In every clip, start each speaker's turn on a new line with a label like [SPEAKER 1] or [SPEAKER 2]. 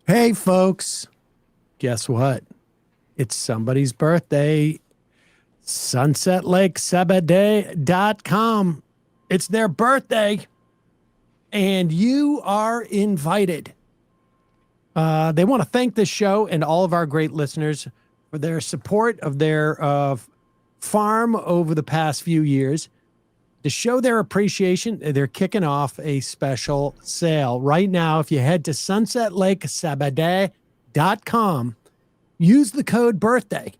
[SPEAKER 1] Hey, folks, guess what? It's somebody's birthday. SunsetLakeCBD.com. It's their birthday, and you are invited. They want to thank this show and all of our great listeners for their support of their farm over the past few years. To show their appreciation, they're kicking off a special sale right now. If you head to SunsetLakeCBD.com, use the code birthday.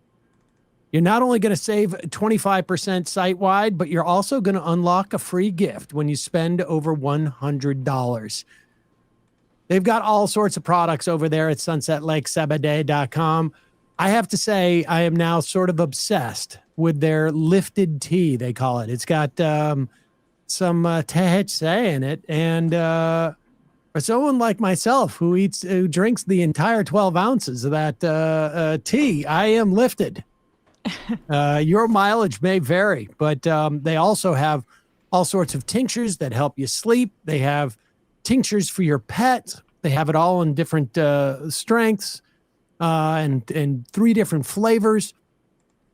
[SPEAKER 1] You're not only going to save 25% site-wide, but you're also going to unlock a free gift when you spend over $100. They've got all sorts of products over there at SunsetLakeCBD.com. I have to say, I am now sort of obsessed with their lifted tea, they call it. It's got some THC in it. And for someone like myself who drinks the entire 12 ounces of that tea, I am lifted. Your mileage may vary, but they also have all sorts of tinctures that help you sleep. They have tinctures for your pet. They have it all in different strengths and 3 different flavors.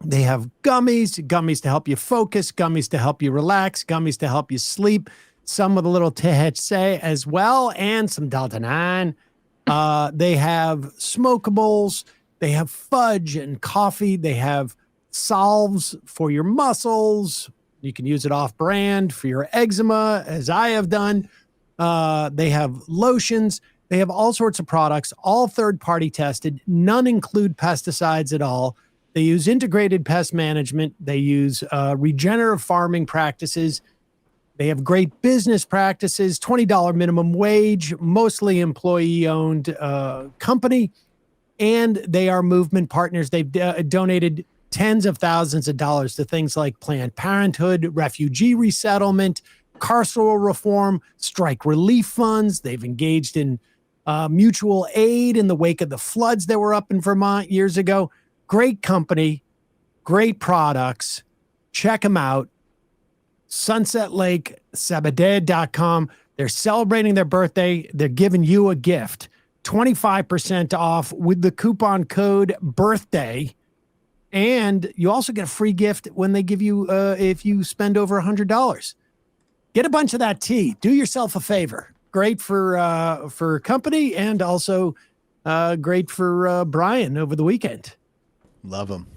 [SPEAKER 1] They have gummies to help you focus, gummies to help you relax, gummies to help you sleep, some with a little THC as well, and some Delta-9. They have smokables. They have fudge and coffee. They have salves for your muscles. You can use it off-brand for your eczema, as I have done. They have lotions. They have all sorts of products, all third-party tested. None include pesticides at all. They use integrated pest management. They use regenerative farming practices. They have great business practices, $20 minimum wage, mostly employee-owned company, and they are movement partners. They've donated tens of thousands of dollars to things like Planned Parenthood, refugee resettlement, carceral reform, strike relief funds. They've engaged in mutual aid in the wake of the floods that were up in Vermont years ago. Great company, great products. Check them out. SunsetLakeCBD.com. They're celebrating their birthday. They're giving you a gift. 25% off with the coupon code BIRTHDAY. And you also get a free gift when they give you, if you spend over $100. Get a bunch of that tea. Do yourself a favor. Great for company and also great for Brian over the weekend.
[SPEAKER 2] Love them.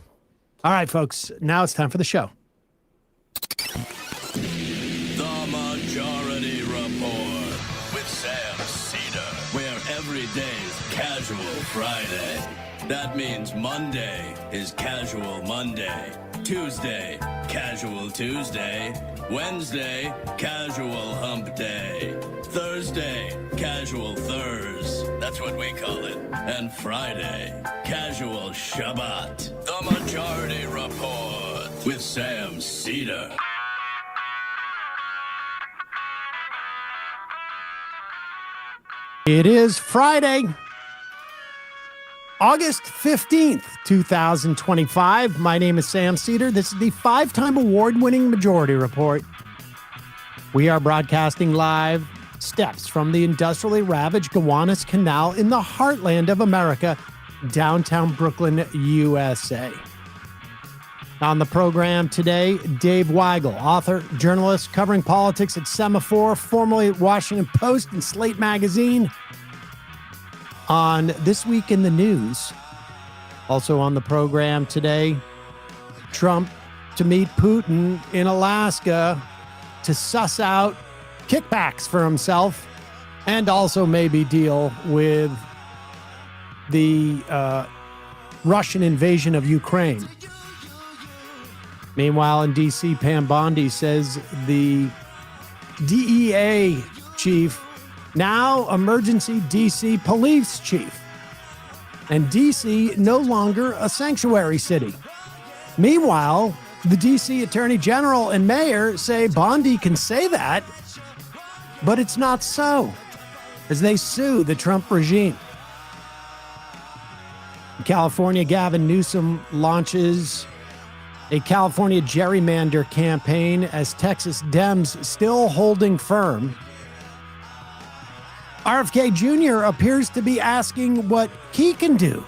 [SPEAKER 1] All right, folks. Now it's time for the show.
[SPEAKER 3] The Majority Report with Sam Seder, where every day's Casual Friday. That means Monday is Casual Monday, Tuesday, Casual Tuesday, Wednesday, Casual Hump Day, Thursday, Casual Thurs, that's what we call it, and Friday, Casual Shabbat. The Majority Report with Sam Seder.
[SPEAKER 1] It is Friday, August 15th, 2025. My name is Sam Seder. This is the 5-time award-winning Majority Report. We are broadcasting live steps from the industrially ravaged Gowanus Canal in the heartland of America, downtown Brooklyn, USA. On the program today, Dave Weigel, author, journalist covering politics at Semafor, formerly at Washington Post and Slate Magazine. On This Week in the News, also on the program today, Trump to meet Putin in Alaska to suss out kickbacks for himself and also maybe deal with the Russian invasion of Ukraine. Meanwhile, in D.C., Pam Bondi says the DEA chief, now emergency D.C. police chief, and D.C. no longer a sanctuary city. Meanwhile, the D.C. attorney general and mayor say Bondi can say that, but it's not so, as they sue the Trump regime. In California, Gavin Newsom launches a California gerrymander campaign as Texas Dems still holding firm RFK Jr. appears to be asking what he can do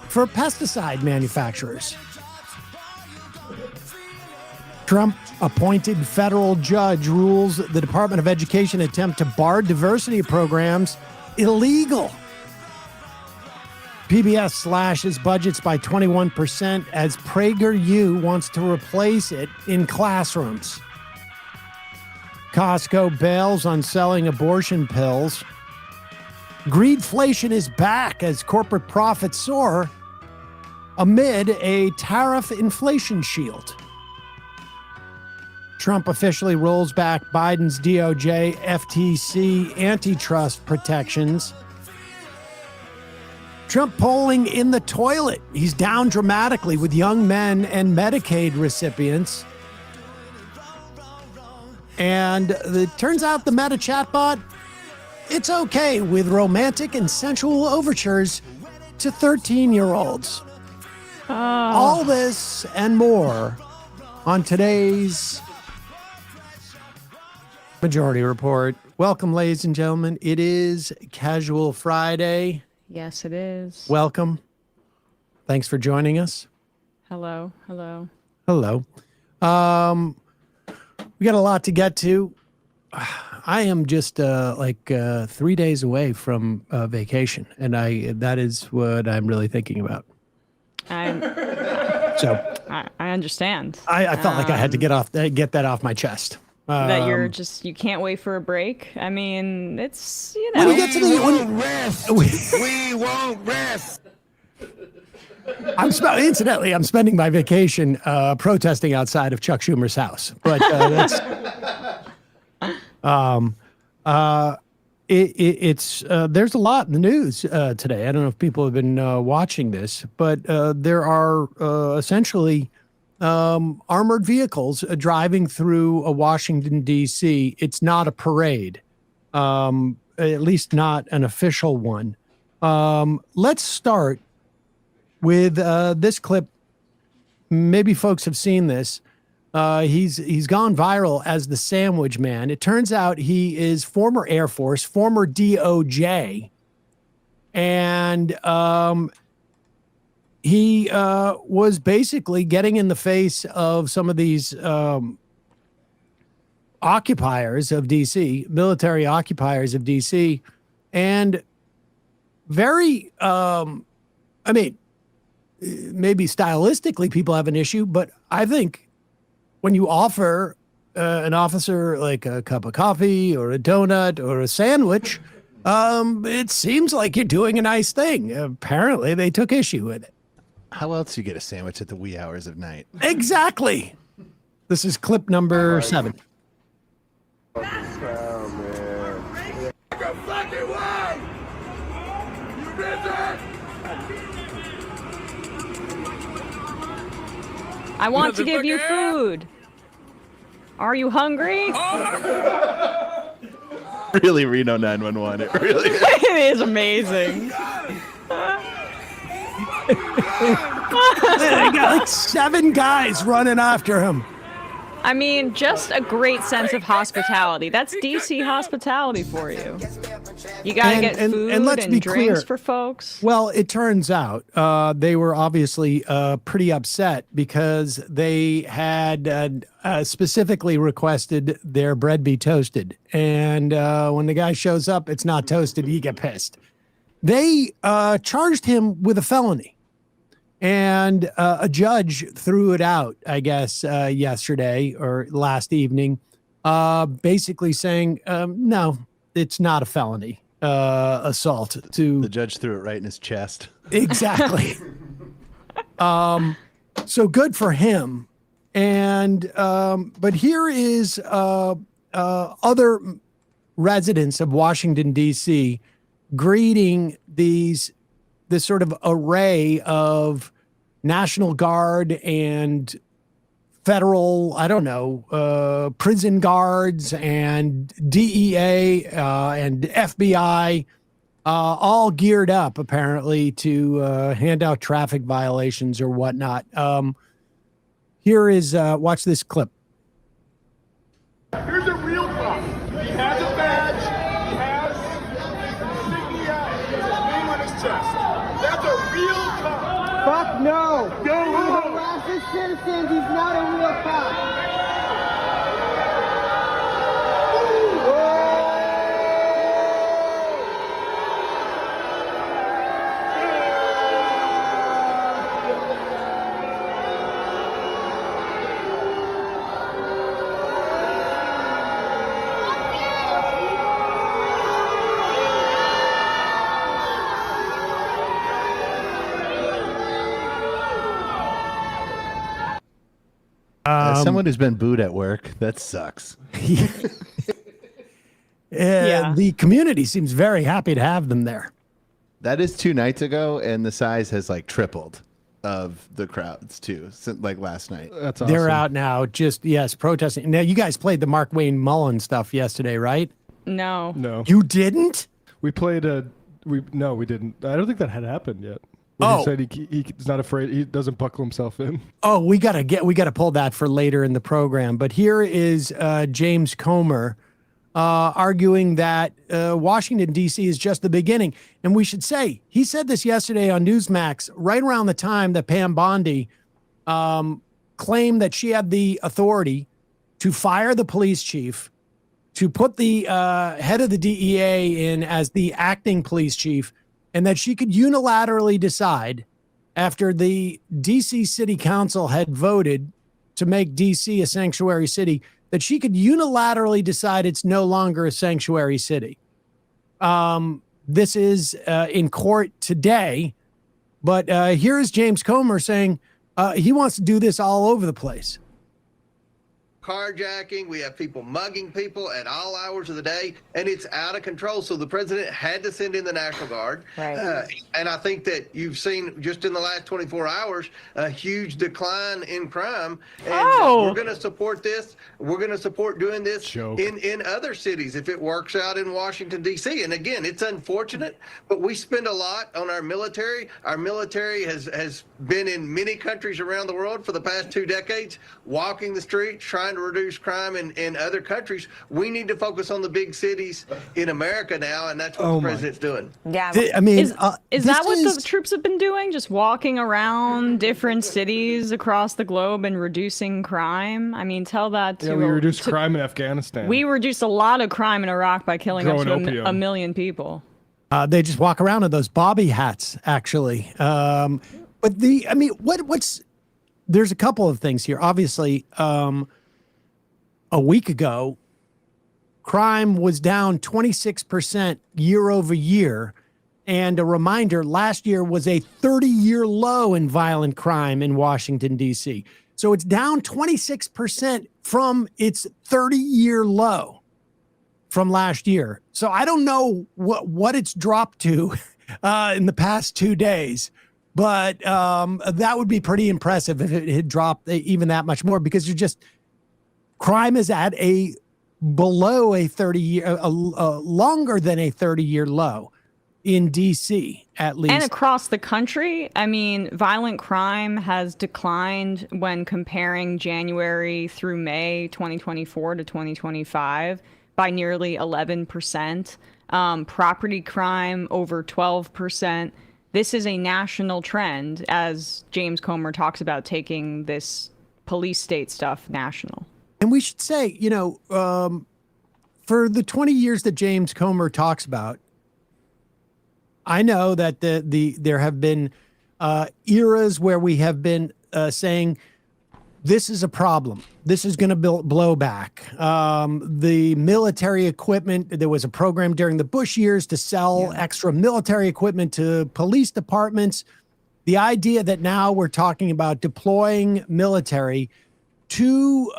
[SPEAKER 1] for pesticide manufacturers. Trump-appointed federal judge rules the Department of Education attempt to bar diversity programs illegal. PBS slashes budgets by 21% as PragerU wants to replace it in classrooms. Costco bails on selling abortion pills. Greedflation is back as corporate profits soar amid a tariff inflation shield. Trump officially rolls back Biden's DOJ, FTC antitrust protections. Trump polling in the toilet. He's down dramatically with young men and Medicaid recipients. And it turns out the Meta chatbot, it's okay with romantic and sensual overtures to 13-year-olds. All this and more on today's Majority Report. Welcome, ladies and gentlemen. It is Casual Friday.
[SPEAKER 2] Yes, it is.
[SPEAKER 1] Welcome. Thanks for joining us.
[SPEAKER 2] Hello.
[SPEAKER 1] Hello. We got a lot to get to. I am just 3 days away from vacation, and that is what I'm really thinking about.
[SPEAKER 2] I understand.
[SPEAKER 1] I felt like I had to get that off my chest.
[SPEAKER 2] That you can't wait for a break. I mean, it's,
[SPEAKER 1] When you get to
[SPEAKER 4] we won't rest.
[SPEAKER 1] Incidentally, I'm spending my vacation protesting outside of Chuck Schumer's house. But that's there's a lot in the news today. I don't know if people have been watching this, but there are essentially armored vehicles driving through Washington, D.C. It's not a parade, at least not an official one. Let's start with this clip. Maybe folks have seen this. He's gone viral as the Sandwich Man. It turns out he is former Air Force, former DOJ, and he was basically getting in the face of some of these occupiers of D.C., military occupiers of D.C., and very, maybe stylistically people have an issue, but I think when you offer an officer like a cup of coffee or a donut or a sandwich, it seems like you're doing a nice thing. Apparently, they took issue with it.
[SPEAKER 4] How else do you get a sandwich at the wee hours of night?
[SPEAKER 1] Exactly. This is clip number 7.
[SPEAKER 2] I want to give you food. Are you hungry?
[SPEAKER 4] Really, Reno 911. It really is.
[SPEAKER 2] It is amazing.
[SPEAKER 1] They got like 7 guys running after him.
[SPEAKER 2] I mean, just a great sense of hospitality. That's DC hospitality for you. You gotta get food and drinks clear for folks.
[SPEAKER 1] Well, it turns out they were obviously pretty upset because they had specifically requested their bread be toasted. And when the guy shows up, it's not toasted, you get pissed. They charged him with a felony. And a judge threw it out, I guess, yesterday or last evening, basically saying, no, it's not a felony assault.
[SPEAKER 4] The judge threw it right in his chest.
[SPEAKER 1] Exactly. So good for him. And but here is other residents of Washington, D.C. greeting this sort of array of National Guard and federal, prison guards and DEA and FBI, all geared up apparently to hand out traffic violations or whatnot. Here is, watch this clip.
[SPEAKER 5] Here's a real cop. He has a badge. He has That's a real cop.
[SPEAKER 6] Fuck no.
[SPEAKER 5] No.
[SPEAKER 6] He harasses citizens. He's not a real cop.
[SPEAKER 4] As someone who's been booed at work, that sucks.
[SPEAKER 1] The community seems very happy to have them there.
[SPEAKER 4] That is 2 nights ago, and the size has like tripled of the crowds too, since like last night.
[SPEAKER 7] That's awesome.
[SPEAKER 1] They're out now, protesting. Now, you guys played the Mark Wayne Mullen stuff yesterday, right?
[SPEAKER 2] No.
[SPEAKER 1] You didn't?
[SPEAKER 7] We played we didn't. I don't think that had happened yet.
[SPEAKER 1] Oh.
[SPEAKER 7] He said he's not afraid. He doesn't buckle himself in.
[SPEAKER 1] Oh, we gotta pull that for later in the program. But here is James Comer arguing that Washington, D.C. is just the beginning. And we should say, he said this yesterday on Newsmax, right around the time that Pam Bondi claimed that she had the authority to fire the police chief, to put the head of the DEA in as the acting police chief, and that she could unilaterally decide, after the D.C. City Council had voted to make D.C. a sanctuary city, that she could unilaterally decide it's no longer a sanctuary city. This is in court today, but here is James Comer saying he wants to do this all over the place.
[SPEAKER 8] Carjacking, we have people mugging people at all hours of the day, and it's out of control. So the president had to send in the National Guard.
[SPEAKER 2] Right.
[SPEAKER 8] And I think that you've seen just in the last 24 hours a huge decline in crime. And we're going to support this. We're going to support doing this in other cities if it works out in Washington, D.C. And again, it's unfortunate, but we spend a lot on our military. Our military has been in many countries around the world for the past 2 decades, walking the streets, trying to reduce crime in other countries. We need to focus on the big cities in America now, and that's what the president's doing.
[SPEAKER 2] Yeah,
[SPEAKER 1] I mean,
[SPEAKER 2] is that what the troops have been doing? Just walking around different cities across the globe and reducing crime? I mean, tell that to...
[SPEAKER 7] Yeah, we reduced crime in Afghanistan.
[SPEAKER 2] We reduced a lot of crime in Iraq by killing up to a million people.
[SPEAKER 1] They just walk around in those bobby hats, actually. But there's a couple of things here. Obviously, a week ago, crime was down 26% year over year. And a reminder, last year was a 30-year low in violent crime in Washington, D.C. So it's down 26% from its 30-year low from last year. So I don't know what it's dropped to in the past 2 days, but that would be pretty impressive if it had dropped even that much more, because crime is at below a 30-year, longer than a 30-year low in D.C. at least.
[SPEAKER 2] And across the country, I mean, violent crime has declined when comparing January through May 2024 to 2025 by nearly 11%. Property crime over 12%. This is a national trend, as James Comer talks about taking this police state stuff national.
[SPEAKER 1] And we should say, for the 20 years that James Comer talks about, I know that there have been eras where we have been saying this is a problem. This is going to blow back. The military equipment, there was a program during the Bush years to sell extra military equipment to police departments. The idea that now we're talking about deploying military to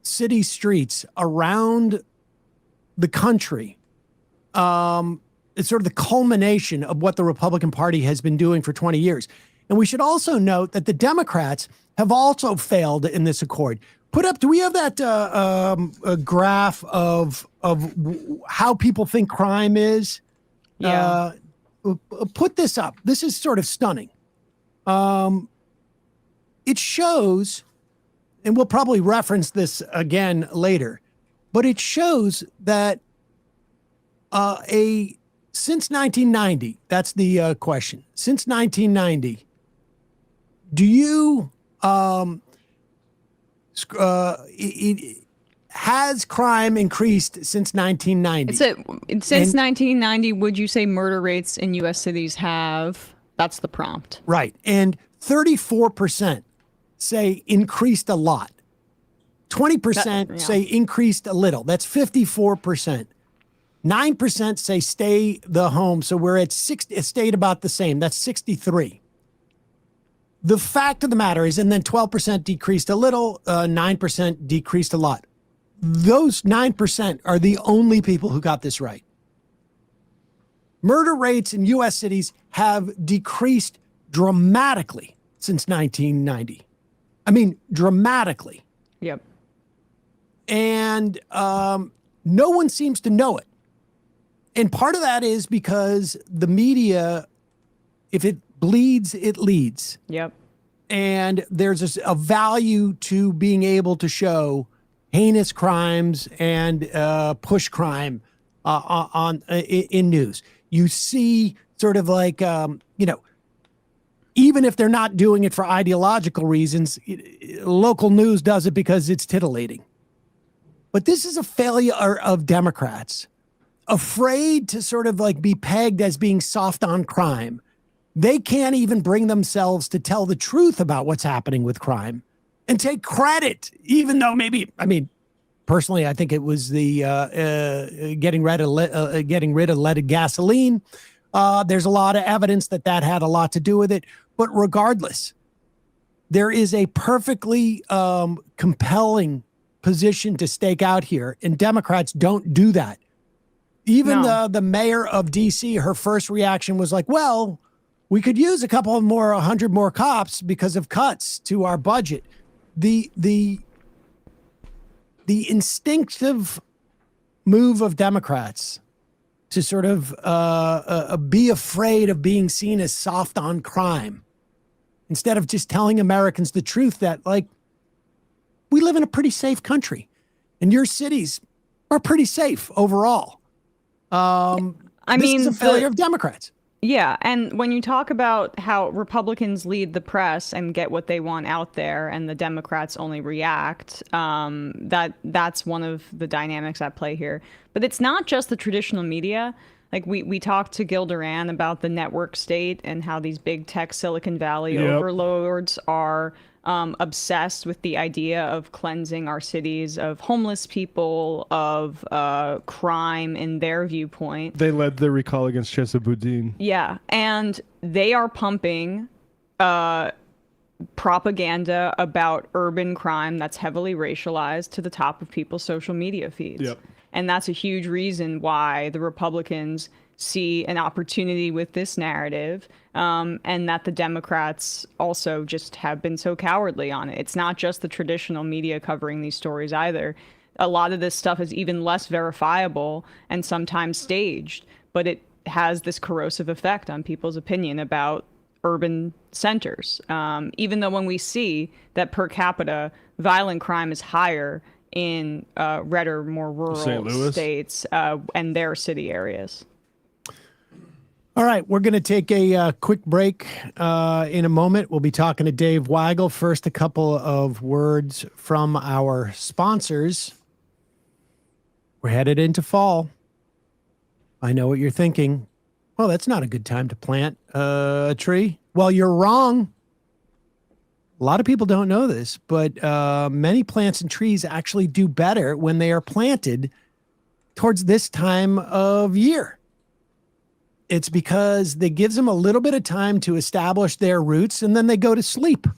[SPEAKER 1] city streets around the country. It's sort of the culmination of what the Republican Party has been doing for 20 years. And we should also note that the Democrats have also failed in this accord. Do we have that a graph of how people think crime is?
[SPEAKER 2] Yeah.
[SPEAKER 1] Put this up. This is sort of stunning. It shows, and we'll probably reference this again later, but it shows that a Since 1990, that's the question. Since 1990, do you has crime increased since 1990?
[SPEAKER 2] Since 1990, would you say murder rates in U.S. cities have? That's the prompt.
[SPEAKER 1] Right. And 34% say increased a lot. 20% say increased a little. That's 54%. 9% say stay the home. So we're at 60, it stayed about the same. That's 63. The fact of the matter is, and then 12% decreased a little, 9% decreased a lot. Those 9% are the only people who got this right. Murder rates in U.S. cities have decreased dramatically since 1990. I mean, dramatically.
[SPEAKER 2] Yep.
[SPEAKER 1] And no one seems to know it. And part of that is because the media, if it bleeds, it leads.
[SPEAKER 2] Yep.
[SPEAKER 1] And there's a value to being able to show heinous crimes and push crime in news. You see sort of like, even if they're not doing it for ideological reasons, local news does it because it's titillating. But this is a failure of Democrats, afraid to sort of like be pegged as being soft on crime. They can't even bring themselves to tell the truth about what's happening with crime and take credit, even though maybe, I mean, personally, I think it was the getting rid of leaded gasoline. There's a lot of evidence that had a lot to do with it. But regardless, there is a perfectly compelling position to stake out here, and Democrats don't do that. Even the mayor of D.C., her first reaction was like, well, we could use 100 more cops because of cuts to our budget. The instinctive move of Democrats to sort of be afraid of being seen as soft on crime, instead of just telling Americans the truth that, like, we live in a pretty safe country and your cities are pretty safe overall. This is a failure of Democrats.
[SPEAKER 2] Yeah, and when you talk about how Republicans lead the press and get what they want out there, and the Democrats only react, that's one of the dynamics at play here. But it's not just the traditional media. Like we talked to Gil Duran about the network state and how these big tech Silicon Valley overlords are obsessed with the idea of cleansing our cities of homeless people, of crime in their viewpoint.
[SPEAKER 7] They led the recall against Chesapeake.
[SPEAKER 2] Yeah, and they are pumping propaganda about urban crime that's heavily racialized to the top of people's social media feeds.
[SPEAKER 7] Yep.
[SPEAKER 2] And that's a huge reason why the Republicans see an opportunity with this narrative, and that the Democrats also just have been so cowardly on it. It's not just the traditional media covering these stories either. A lot of this stuff is even less verifiable and sometimes staged, but it has this corrosive effect on people's opinion about urban centers. Even though when we see that per capita violent crime is higher in redder, more rural states and their city areas.
[SPEAKER 1] All right, we're going to take a quick break in a moment. We'll be talking to Dave Weigel. First, a couple of words from our sponsors. We're headed into fall. I know what you're thinking. Well, that's not a good time to plant a tree. Well, you're wrong. A lot of people don't know this, but many plants and trees actually do better when they are planted towards this time of year. It's because it gives them a little bit of time to establish their roots, and then they go to sleep.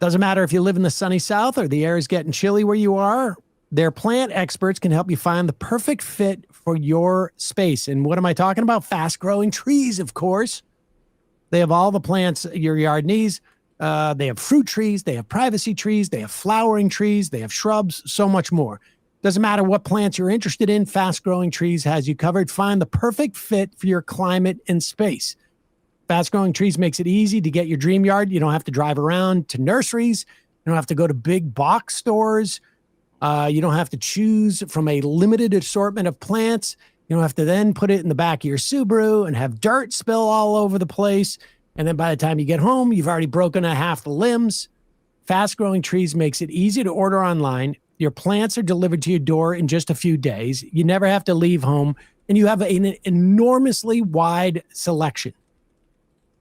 [SPEAKER 1] Doesn't matter if you live in the sunny South or the air is getting chilly where you are. Their plant experts can help you find the perfect fit for your space. And what am I talking about? Fast-growing trees, of course. They have all the plants your yard needs. They have fruit trees. They have privacy trees. They have flowering trees. They have shrubs, so much more. Doesn't matter what plants you're interested in, Fast Growing Trees has you covered. Find the perfect fit for your climate and space. Fast Growing Trees makes it easy to get your dream yard. You don't have to drive around to nurseries. You don't have to go to big box stores. You don't have to choose from a limited assortment of plants. You don't have to then put it in the back of your Subaru and have dirt spill all over the place. And then by the time you get home, you've already broken a half the limbs. Fast Growing Trees makes it easy to order online. Your plants are delivered to your door in just a few days. You never have to leave home, and you have an enormously wide selection.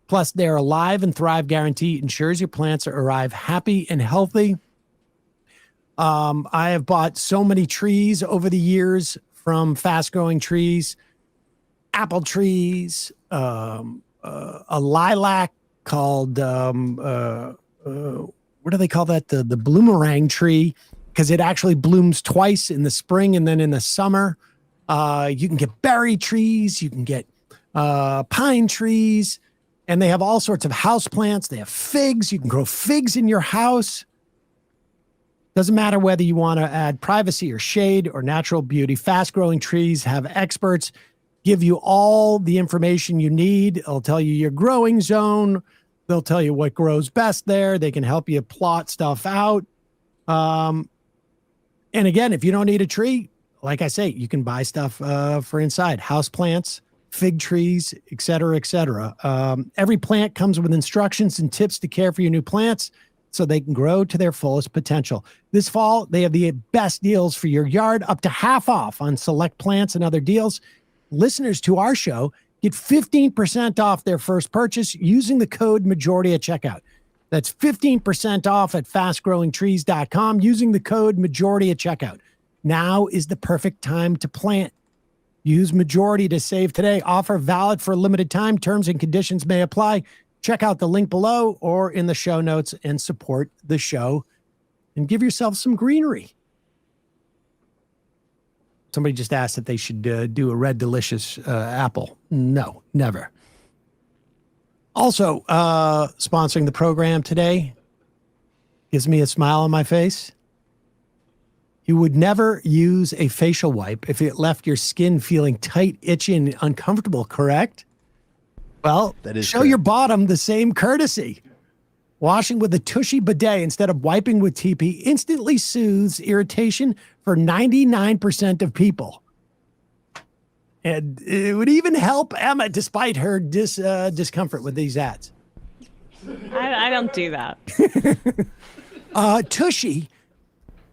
[SPEAKER 1] Plus, their Alive and Thrive guarantee ensures your plants arrive happy and healthy. I have bought so many trees over the years from Fast Growing Trees, apple trees, a lilac called, what do they call that? The bloomerang tree, because it actually blooms twice in the spring and then in the summer. You can get berry trees, you can get pine trees, and they have all sorts of house plants. They have figs. You can grow figs in your house. Doesn't matter whether you want to add privacy or shade or natural beauty. Fast Growing Trees have experts give you all the information you need. They'll tell you your growing zone. They'll tell you what grows best there. They can help you plot stuff out. And again, if you don't need a tree, like I say, you can buy stuff for inside. House plants, fig trees, et cetera, et cetera. Every plant comes with instructions and tips to care for your new plants so they can grow to their fullest potential. This fall, they have the best deals for your yard, up to half off on select plants and other deals. Listeners to our show get 15% off their first purchase using the code majority at checkout. That's 15% off at fastgrowingtrees.com using the code majority at checkout. Now is the perfect time to plant. Use majority to save today. Offer valid for a limited time. Terms and conditions may apply. Check out the link below or in the show notes and support the show and give yourself some greenery. Somebody just asked if they should do a Red Delicious apple. No, never. Also, sponsoring the program today gives me a smile on my face. You would never use a facial wipe if it left your skin feeling tight, itchy, and uncomfortable, correct? Well,
[SPEAKER 4] That is
[SPEAKER 1] show
[SPEAKER 4] correct.
[SPEAKER 1] your bottom the same courtesy. Washing with a Tushy bidet instead of wiping with TP instantly soothes irritation for 99% of people. And it would even help Emma despite her discomfort with these ads.
[SPEAKER 2] I don't do that.
[SPEAKER 1] Tushy,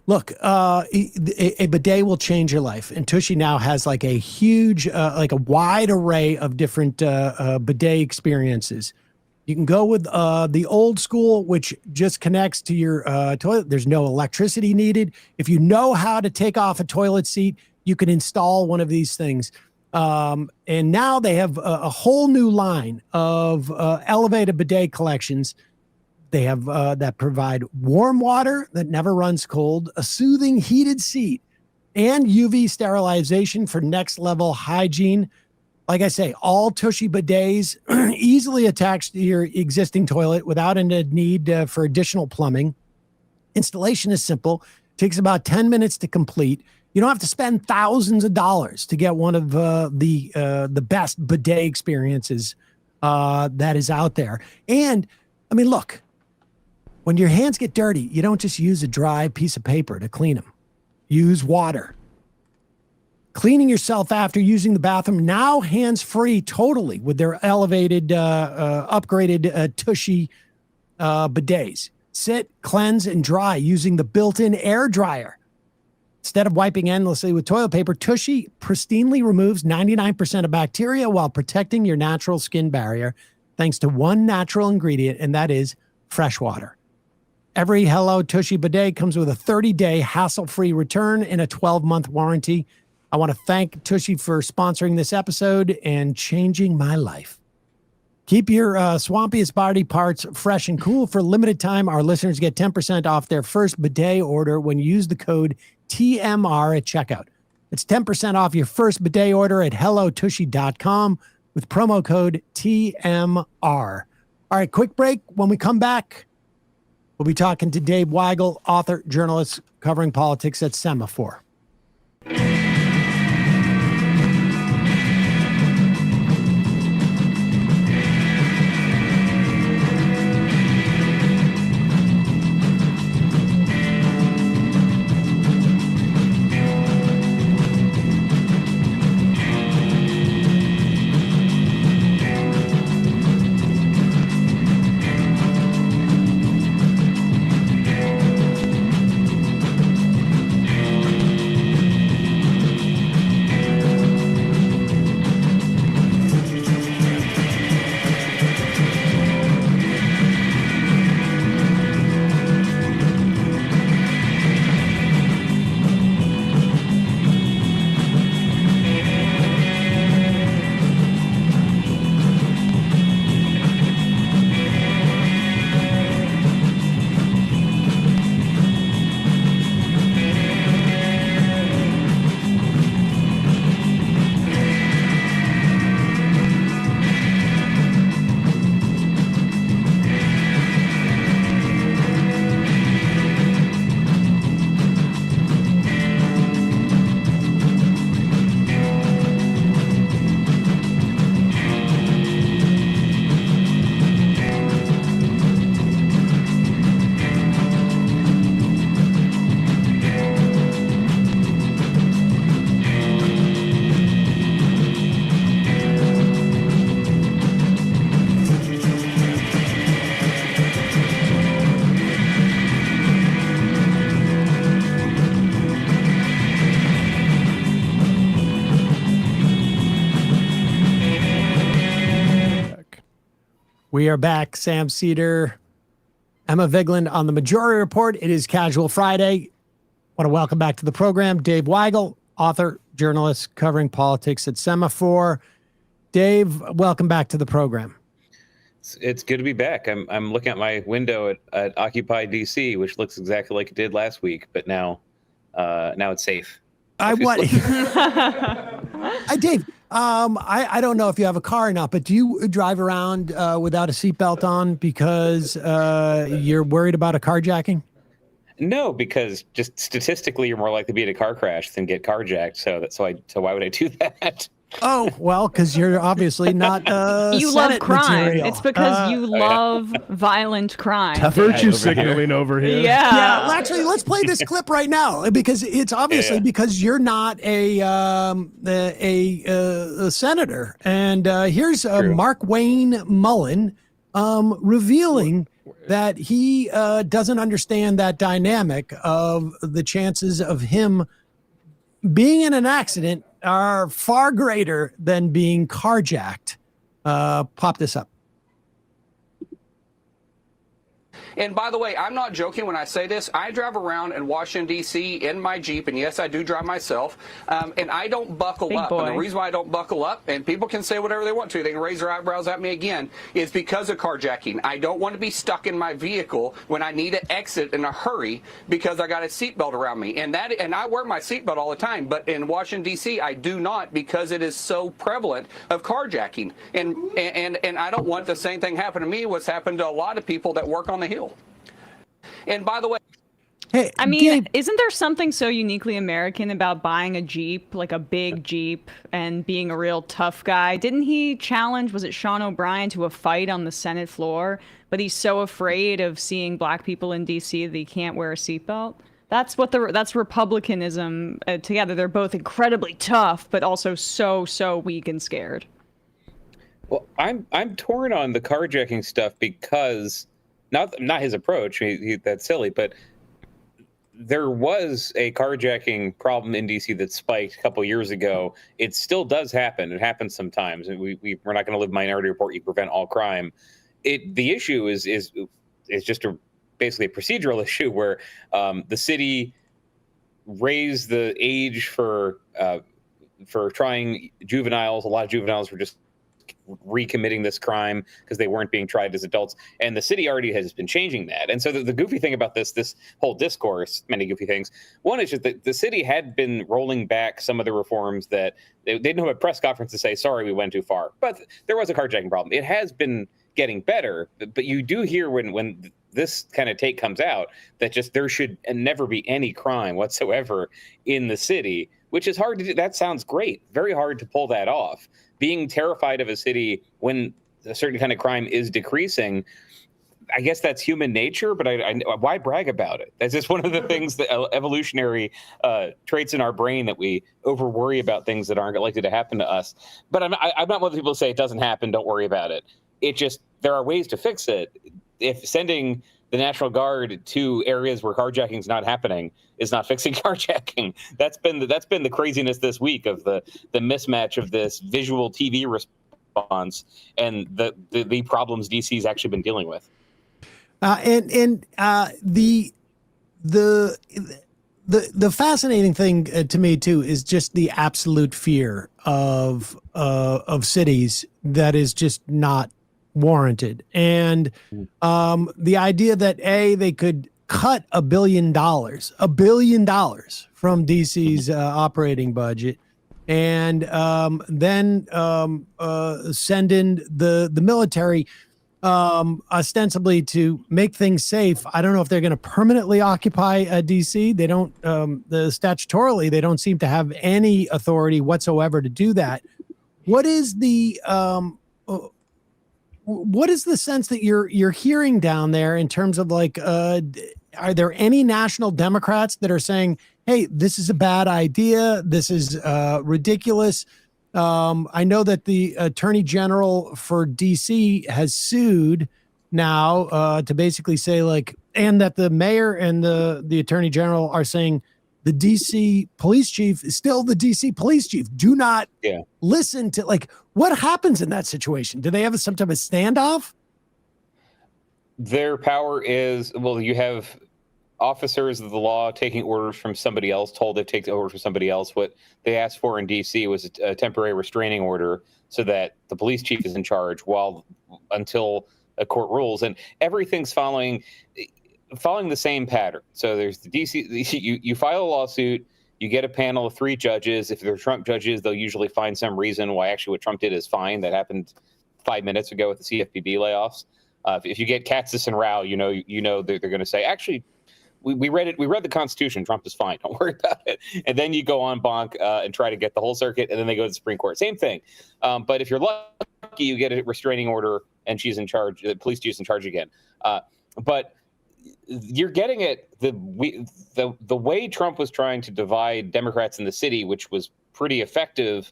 [SPEAKER 1] look, a bidet will change your life. And Tushy now has like a huge, like a wide array of different bidet experiences. You can go with the old school, which just connects to your toilet. There's no electricity needed. If you know how to take off a toilet seat, you can install one of these things. And now they have a whole new line of elevated bidet collections. They have that provide warm water that never runs cold, a soothing heated seat, and UV sterilization for next level hygiene. Like I say, all Tushy bidets easily attached to your existing toilet without a need for additional plumbing. Installation is simple. Takes about 10 minutes to complete. You don't have to spend thousands of dollars to get one of the best bidet experiences that is out there. And I mean, look, when your hands get dirty, you don't just use a dry piece of paper to clean them. Use water. Cleaning yourself after using the bathroom, now hands-free totally with their elevated, upgraded Tushy bidets. Sit, cleanse, and dry using the built-in air dryer. Instead of wiping endlessly with toilet paper, Tushy pristinely removes 99% of bacteria while protecting your natural skin barrier thanks to one natural ingredient, and that is fresh water. Every Hello Tushy bidet comes with a 30-day hassle-free return and a 12-month warranty. I want to thank Tushy for sponsoring this episode and changing my life. Keep your swampiest body parts fresh and cool. For a limited time, our listeners get 10% off their first bidet order when you use the code TMR at checkout. It's 10% off your first bidet order at hellotushy.com with promo code TMR. All right, quick break. When we come back, we'll be talking to Dave Weigel, author, journalist covering politics at Semafor. We are back. Sam Seder, Emma Vigeland on the Majority Report. It is Casual Friday. Want to welcome back to the program Dave Weigel, author, journalist covering politics at Semafor. Dave, welcome back to the program.
[SPEAKER 9] It's good to be back. I'm looking at my window at Occupy DC, which looks exactly like it did last week, but now it's safe.
[SPEAKER 1] Dave, I don't know if you have a car or not, but do you drive around without a seatbelt on because you're worried about a carjacking?
[SPEAKER 9] No, because just statistically, you're more likely to be in a car crash than get carjacked. So why would I do that?
[SPEAKER 1] Oh, well, because you're obviously not
[SPEAKER 2] you
[SPEAKER 1] Senate
[SPEAKER 2] love crime.
[SPEAKER 1] material.
[SPEAKER 2] It's because you love violent crime.
[SPEAKER 7] Virtue signaling over here.
[SPEAKER 2] Yeah.
[SPEAKER 1] Well, actually, let's play this clip right now because it's obviously because you're not a senator. And here's Mark Wayne Mullen revealing that he doesn't understand that dynamic of the chances of him being in an accident are far greater than being carjacked. Pop this up.
[SPEAKER 10] And by the way, I'm not joking when I say this. I drive around in Washington, D.C. in my Jeep, and yes, I do drive myself, and I don't buckle up. And the reason why I don't buckle up, and people can say whatever they want to, they can raise their eyebrows at me again, is because of carjacking. I don't want to be stuck in my vehicle when I need to exit in a hurry because I got a seatbelt around me. And I wear my seatbelt all the time, but in Washington, D.C., I do not because it is so prevalent of carjacking. And I don't want the same thing happen to me, what's happened to a lot of people that work on the Hill. And by the way,
[SPEAKER 1] hey,
[SPEAKER 2] I mean, isn't there something so uniquely American about buying a Jeep, like a big Jeep, and being a real tough guy? Didn't he challenge, was it Sean O'Brien, to a fight on the Senate floor? But he's so afraid of seeing black people in D.C. that he can't wear a seatbelt. That's republicanism together. They're both incredibly tough, but also so weak and scared.
[SPEAKER 9] Well, I'm torn on the carjacking stuff because not his approach. That's silly, but there was a carjacking problem in DC that spiked a couple years ago. It still does happen. It happens sometimes. We're not going to live Minority Report. You prevent all crime. The issue is just basically a procedural issue where the city raised the age for trying juveniles. A lot of juveniles were just recommitting this crime because they weren't being tried as adults, and the city already has been changing that. And so the goofy thing about this whole discourse, many goofy things, one is just that the city had been rolling back some of the reforms that they didn't have a press conference to say, sorry, we went too far, but there was a carjacking problem. It has been getting better, but you do hear when this kind of take comes out that just there should never be any crime whatsoever in the city, which is hard to do. That sounds great. Very hard to pull that off. Being terrified of a city when a certain kind of crime is decreasing, I guess that's human nature, but why brag about it? That's just one of the things, that evolutionary traits in our brain, that we over worry about things that aren't likely to happen to us. But I'm not one of the people who say it doesn't happen, don't worry about it. It just, there are ways to fix it. If sending the National Guard to areas where carjacking is not happening is not fixing carjacking. That's been the craziness this week of the mismatch of this visual TV response and the problems DC's actually been dealing with.
[SPEAKER 1] The fascinating thing to me too is just the absolute fear of cities that is just not warranted, and the idea that they could cut $1 billion from DC's operating budget, and then send in the military ostensibly to make things safe. I don't know if they're going to permanently occupy DC. They don't, statutorily, they don't seem to have any authority whatsoever to do that. What is the sense that you're hearing down there in terms of like, are there any national Democrats that are saying, hey, this is a bad idea, this is ridiculous? I know that the Attorney General for DC has sued now to basically say like, and that the mayor and the Attorney General are saying the DC police chief is still the DC police chief. Do not listen to, like, what happens in that situation? Do they have some type of standoff?
[SPEAKER 9] Their power is, well, you have officers of the law taking orders from somebody else, told to take orders from somebody else. What they asked for in D.C. was a temporary restraining order so that the police chief is in charge until a court rules. And everything's following the same pattern. So there's the D.C. You file a lawsuit, you get a panel of 3 judges. If they're Trump judges, they'll usually find some reason why actually what Trump did is fine. That happened 5 minutes ago with the CFPB layoffs. If you get Katsas and Rao, you know they're going to say, actually, we read it. We read the Constitution. Trump is fine. Don't worry about it. And then you go on bonk and try to get the whole circuit, and then they go to the Supreme Court. Same thing. But if you're lucky, you get a restraining order, and she's in charge. The police chief's in charge again. But you're getting it the way Trump was trying to divide Democrats in the city, which was pretty effective,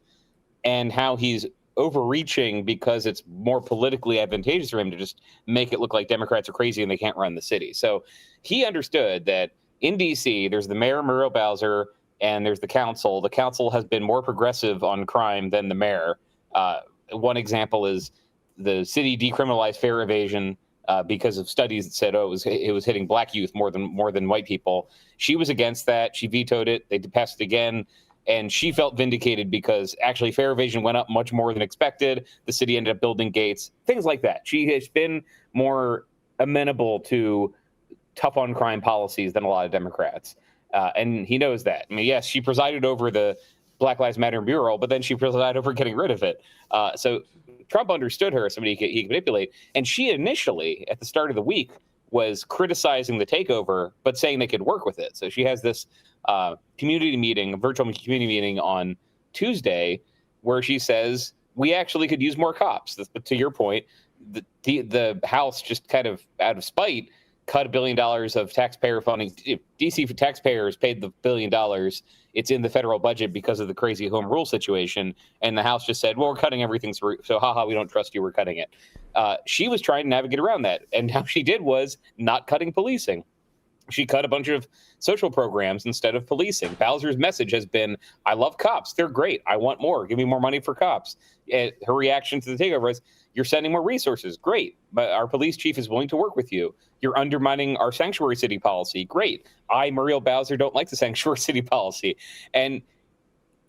[SPEAKER 9] and how he's overreaching because it's more politically advantageous for him to just make it look like Democrats are crazy and they can't run the city. So he understood that in D.C., there's the mayor, Muriel Bowser, and there's the council. The council has been more progressive on crime than the mayor. One example is the city decriminalized fare evasion because of studies that said, it was hitting black youth more than white people. She was against that. She vetoed it. They passed it again. And she felt vindicated because actually fare evasion went up much more than expected. The city ended up building gates, things like that. She has been more amenable to tough on crime policies than a lot of Democrats. And he knows that. I mean, yes, she presided over the Black Lives Matter mural, but then she presided over getting rid of it. So Trump understood her, somebody he could manipulate. And she initially, at the start of the week, was criticizing the takeover, but saying they could work with it. So she has this community meeting, a virtual community meeting on Tuesday, where she says, we actually could use more cops. But to your point, the House just kind of out of spite cut $1 billion of taxpayer funding. If DC taxpayers paid the $1 billion. It's in the federal budget because of the crazy home rule situation. And the House just said, well, we're cutting everything through. So haha, we don't trust you. We're cutting it. She was trying to navigate around that. And how she did was not cutting policing. She cut a bunch of social programs instead of policing. Bowser's message has been, I love cops. They're great. I want more. Give me more money for cops. And her reaction to the takeover is, you're sending more resources. Great. But our police chief is willing to work with you. You're undermining our sanctuary city policy. Great. I, Muriel Bowser, don't like the sanctuary city policy. And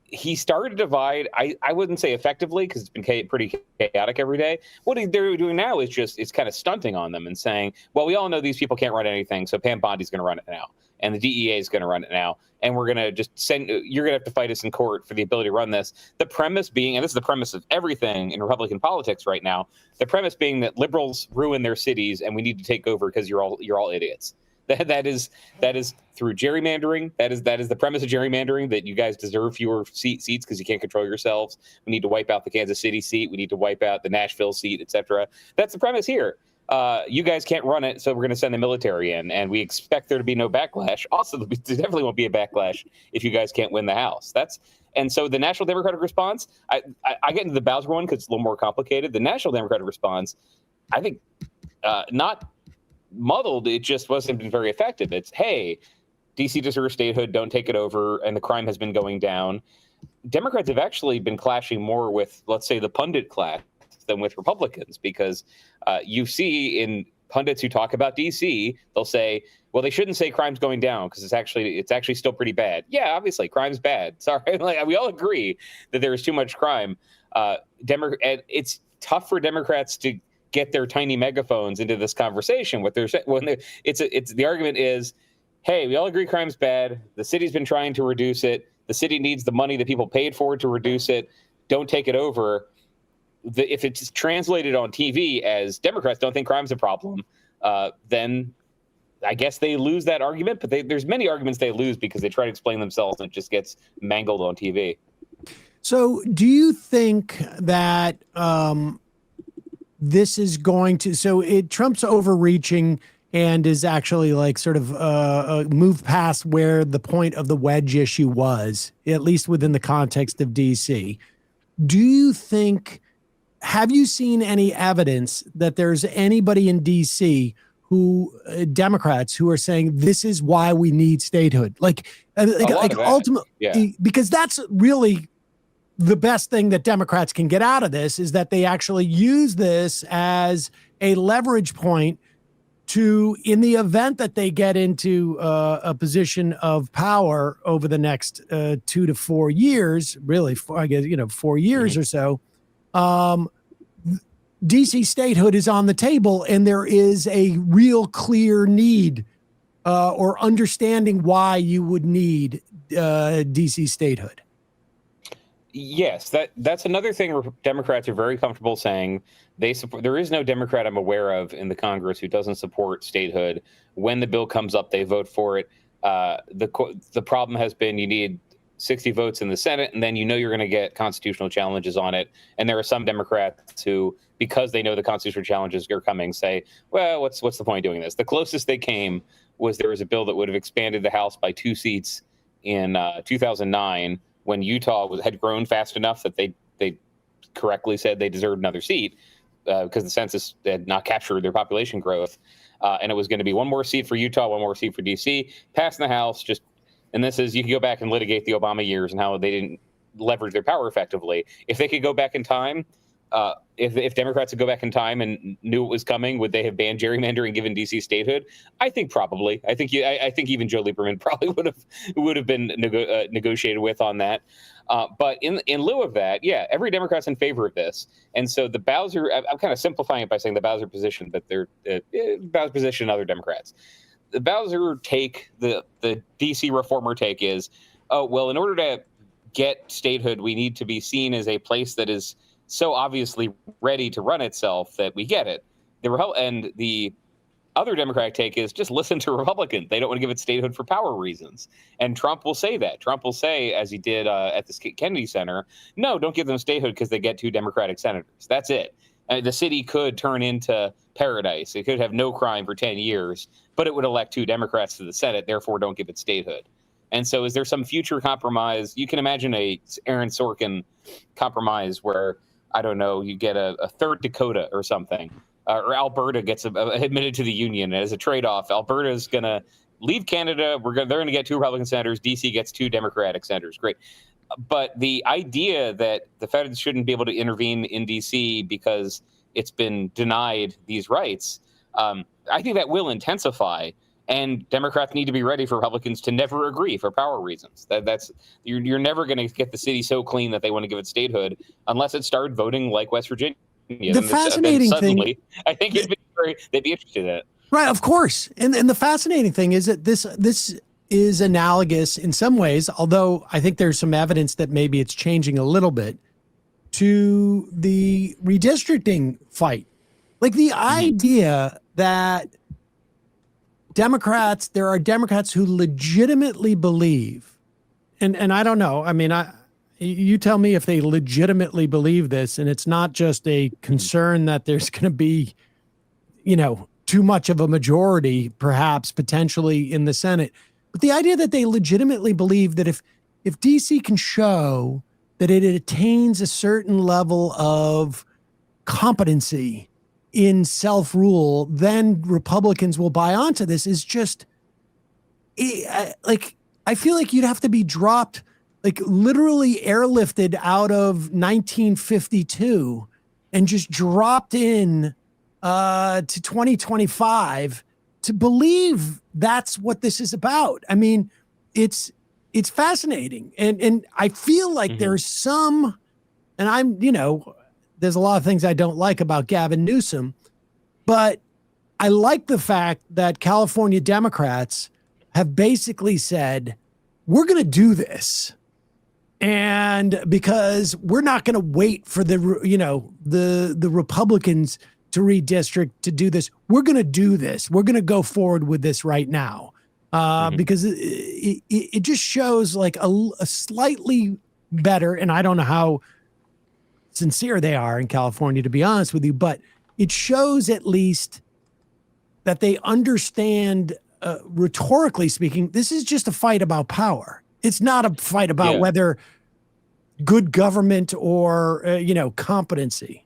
[SPEAKER 9] he started to divide, I wouldn't say effectively, because it's been pretty chaotic every day. What they're doing now is it's kind of stunting on them and saying, well, we all know these people can't run anything, so Pam Bondi's going to run it now. And the DEA is going to run it now. And we're going to just you're going to have to fight us in court for the ability to run this. The premise being, and this is the premise of everything in Republican politics right now, the premise being that liberals ruin their cities and we need to take over because you're all idiots. That is through gerrymandering. That is the premise of gerrymandering, that you guys deserve fewer seats because you can't control yourselves. We need to wipe out the Kansas City seat. We need to wipe out the Nashville seat, etc. That's the premise here. You guys can't run it, so we're going to send the military in, and we expect there to be no backlash. Also, there definitely won't be a backlash if you guys can't win the House. And so the National Democratic response, I get into the Bowser one because it's a little more complicated. The National Democratic response, I think, not muddled, it just wasn't been very effective. It's, hey, DC deserves statehood, don't take it over, and the crime has been going down. Democrats have actually been clashing more with, let's say, the pundit class than with Republicans, because you see in pundits who talk about DC, they'll say, well, they shouldn't say crime's going down because it's actually still pretty bad. Yeah, obviously, crime's bad. Sorry, we all agree that there is too much crime. It's tough for Democrats to get their tiny megaphones into this conversation. The argument is, hey, we all agree crime's bad. The city's been trying to reduce it. The city needs the money that people paid for to reduce it. Don't take it over. If it's translated on TV as Democrats don't think crime's a problem, then I guess they lose that argument. But there's many arguments they lose because they try to explain themselves and it just gets mangled on TV.
[SPEAKER 1] So do you think that this is going to, Trump's overreaching and is actually moved past where the point of the wedge issue was, at least within the context of DC. Do you think, have you seen any evidence that there's anybody in DC Democrats who are saying this is why we need statehood? Ultimately, because that's really the best thing that Democrats can get out of this, is that they actually use this as a leverage point to, in the event that they get into a position of power over the next 2 to 4 years, really, I guess, 4 years or so, DC statehood is on the table, and there is a real clear need or understanding why you would need DC statehood.
[SPEAKER 9] Yes, that's another thing Democrats are very comfortable saying. They support. There is no Democrat I'm aware of in the Congress who doesn't support statehood. When the bill comes up, they vote for it. The problem has been you need 60 votes in the Senate, and then you're going to get constitutional challenges on it. And there are some Democrats who, because they know the constitutional challenges are coming, say, well, what's the point of doing this? The closest they came was there was a bill that would have expanded the House by 2 seats in 2009 when Utah had grown fast enough that they correctly said they deserved another seat because the census had not captured their population growth. And it was going to be one more seat for Utah, one more seat for D.C., passed in the House. And this is, you can go back and litigate the Obama years and how they didn't leverage their power effectively. If they could go back in time, if Democrats would go back in time and knew it was coming, would they have banned gerrymandering, given DC statehood? I think probably. I think even Joe Lieberman probably would have been negotiated with on that. But in lieu of that, yeah, every Democrat's in favor of this. And so the Bowser, I'm kind of simplifying it by saying the Bowser position, but they're Bowser position and other Democrats. The Bowser take, the DC reformer take is, oh, well, in order to get statehood, we need to be seen as a place that is so obviously ready to run itself that we get it. And the other Democratic take is just listen to Republicans. They don't want to give it statehood for power reasons. And Trump will say that. Trump will say, as he did at the Kennedy Center, no, don't give them statehood because they get 2 Democratic senators. That's it. The city could turn into paradise. It could have no crime for 10 years, but it would elect 2 Democrats to the Senate. Therefore, don't give it statehood. And so is there some future compromise? You can imagine a Aaron Sorkin compromise where, I don't know, you get a 3rd Dakota or something, or Alberta gets admitted to the Union. As a trade-off, Alberta's going to leave Canada. They're going to get 2 Republican senators. DC gets 2 Democratic senators. Great. But the idea that the feds shouldn't be able to intervene in DC because it's been denied these rights, I think that will intensify. And Democrats need to be ready for Republicans to never agree for power reasons. You're never going to get the city so clean that they want to give it statehood unless it started voting like West Virginia.
[SPEAKER 1] The fascinating thing,
[SPEAKER 9] I think they'd be interested in it.
[SPEAKER 1] Right, of course. And the fascinating thing is that this is analogous in some ways, although I think there's some evidence that maybe it's changing a little bit, to the redistricting fight. Like the idea that there are Democrats who legitimately believe, and I don't know, I mean, you tell me if they legitimately believe this, and it's not just a concern that there's going to be, too much of a majority, perhaps potentially in the Senate, but the idea that they legitimately believe that if DC can show that it attains a certain level of competency in self-rule, then Republicans will buy onto this is just like, I feel like you'd have to be dropped, like literally airlifted out of 1952 and just dropped in to 2025 to believe that's what this is about. I mean, it's fascinating. And I feel like there's some, and I'm, there's a lot of things I don't like about Gavin Newsom, but I like the fact that California Democrats have basically said, we're going to do this. And because we're not going to wait for the Republicans to redistrict to do this, we're going to do this. We're going to go forward with this right now. Because it just shows like a slightly better, and I don't know how sincere they are in California, to be honest with you, but it shows at least that they understand, rhetorically speaking, this is just a fight about power. It's not a fight about whether good government or, competency.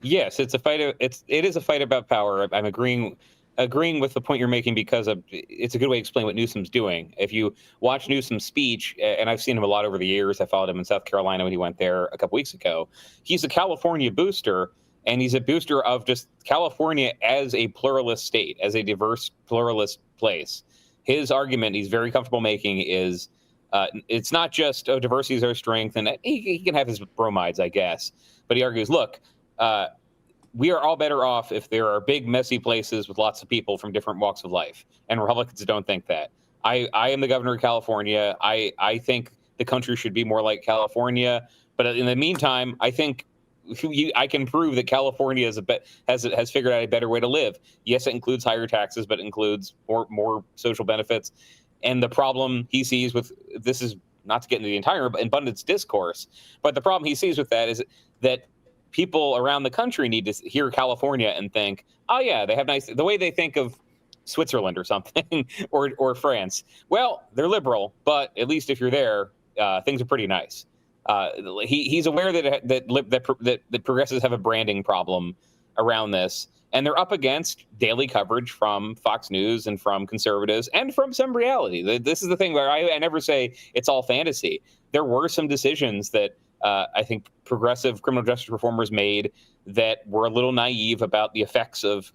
[SPEAKER 9] Yes, it's a fight. It is a fight about power. I'm agreeing with the point you're making because it's a good way to explain what Newsom's doing. If you watch Newsom's speech, and I've seen him a lot over the years, I followed him in South Carolina when he went there a couple weeks ago. He's a California booster, and he's a booster of just California as a pluralist state, as a diverse pluralist place. His argument he's very comfortable making is it's not just diversity is our strength, and he can have his bromides, I guess. But he argues, look, we are all better off if there are big, messy places with lots of people from different walks of life. And Republicans don't think that. I am the governor of California. I think the country should be more like California. But in the meantime, I think I can prove that California has figured out a better way to live. Yes, it includes higher taxes, but it includes more social benefits. And the problem he sees with this is not to get into the entire abundance discourse, but the problem he sees with that is that people around the country need to hear California and think, oh yeah, they have the way they think of Switzerland or something or France. Well, they're liberal, but at least if you're there, things are pretty nice. He's aware that progressives have a branding problem around this, and they're up against daily coverage from Fox News and from conservatives and from some reality. This is the thing where I never say it's all fantasy. There were some decisions that I think progressive criminal justice reformers made that were a little naive about the effects of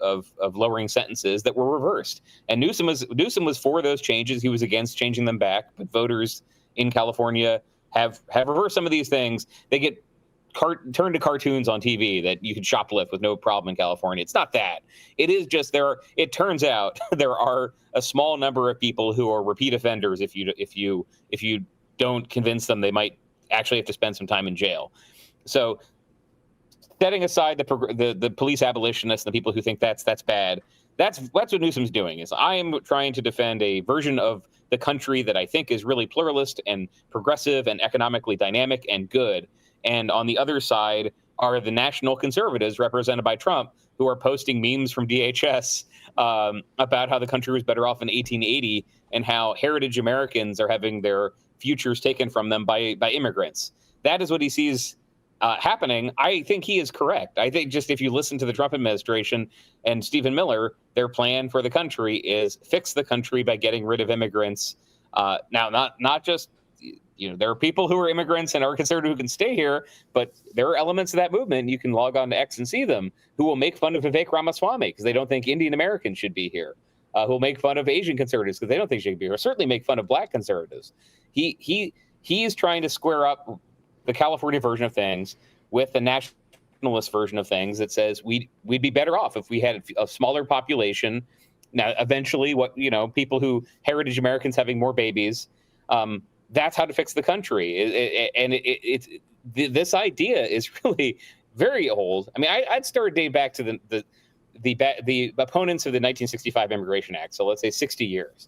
[SPEAKER 9] lowering sentences that were reversed. And Newsom was for those changes. He was against changing them back, but voters in California have reversed some of these things. They get turned to cartoons on TV that you could shoplift with no problem in California. It's not that. It is just it turns out there are a small number of people who are repeat offenders. If you don't convince them, they might actually have to spend some time in jail. So setting aside the police abolitionists and the people who think that's bad, that's what Newsom's doing. Is I am trying to defend a version of the country that I think is really pluralist and progressive and economically dynamic and good. And on the other side are the national conservatives represented by Trump, who are posting memes from DHS about how the country was better off in 1880 and how heritage Americans are having their futures taken from them by immigrants. That is what he sees happening. I think he is correct. I think just if you listen to the Trump administration and Stephen Miller, their plan for the country is fix the country by getting rid of immigrants. Now, not just, there are people who are immigrants and are conservative who can stay here, but there are elements of that movement. You can log on to X and see them who will make fun of Vivek Ramaswamy because they don't think Indian Americans should be here. Who will make fun of Asian conservatives because they don't think she should be here. Or certainly make fun of black conservatives. He is trying to square up the California version of things with the nationalist version of things that says we'd be better off if we had a smaller population. Now, eventually, people who heritage Americans having more babies. That's how to fix the country. This idea is really very old. I mean, I'd start dating back to the opponents of the 1965 Immigration Act. So let's say 60 years.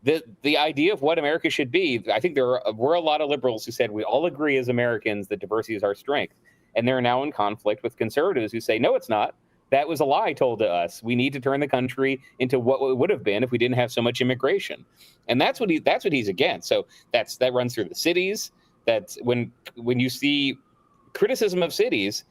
[SPEAKER 9] The idea of what America should be, I think there were a lot of liberals who said we all agree as Americans that diversity is our strength. And they're now in conflict with conservatives who say, no, it's not. That was a lie told to us. We need to turn the country into what it would have been if we didn't have so much immigration. And that's what he's against. So that runs through the cities. That's when you see criticism of cities.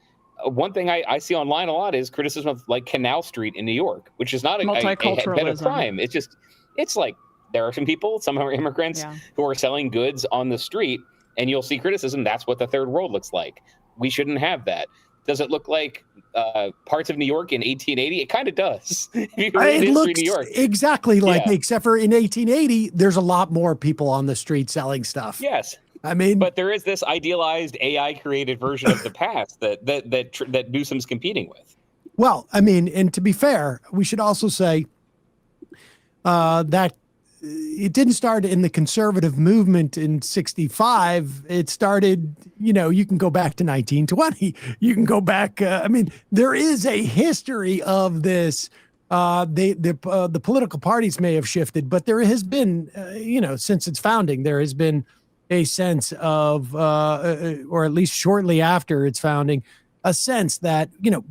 [SPEAKER 9] One thing I see online a lot is criticism of like Canal Street in New York, which is not a bed of crime. It's like there are some people, some are immigrants who are selling goods on the street, and you'll see criticism. That's what the third world looks like. We shouldn't have that. Does it look like parts of New York in 1880? It kind of does.
[SPEAKER 1] It looks New York. Exactly like, except for in 1880, there's a lot more people on the street selling stuff.
[SPEAKER 9] Yes.
[SPEAKER 1] I mean,
[SPEAKER 9] but there is this idealized AI-created version of the past that Newsom's competing with.
[SPEAKER 1] Well, I mean, and to be fair, we should also say that it didn't start in the conservative movement in 65. It started, you can go back to 1920. You can go back. I mean, there is a history of this. The political parties may have shifted, but there has been, since its founding, there has been a sense of, or at least shortly after its founding, a sense that,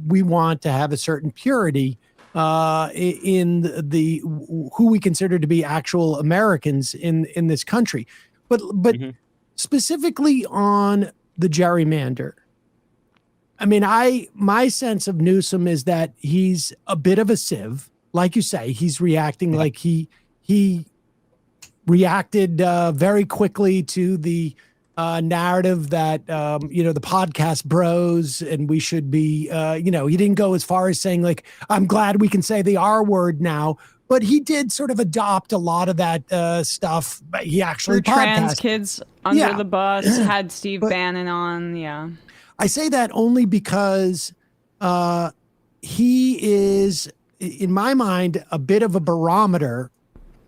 [SPEAKER 1] we want to have a certain purity in the who we consider to be actual Americans in this country, but specifically on the gerrymander. I mean, my sense of Newsom is that he's a bit of a sieve, like you say. He's reacting like he reacted very quickly to the narrative that, the podcast bros and we should be, he didn't go as far as saying like, I'm glad we can say the R word now, but he did sort of adopt a lot of that stuff. He actually
[SPEAKER 2] trans kids under the bus, had Steve Bannon on. Yeah.
[SPEAKER 1] I say that only because he is, in my mind, a bit of a barometer.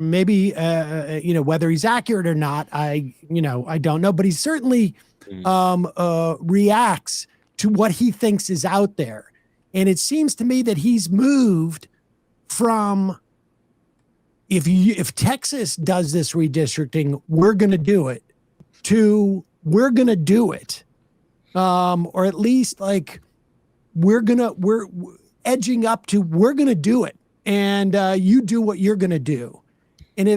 [SPEAKER 1] Maybe, whether he's accurate or not, I don't know, but he certainly reacts to what he thinks is out there. And it seems to me that he's moved from, if Texas does this redistricting, we're going to do it, to we're going to do it. Or at least like we're edging up to, we're going to do it. And you do what you're going to do. And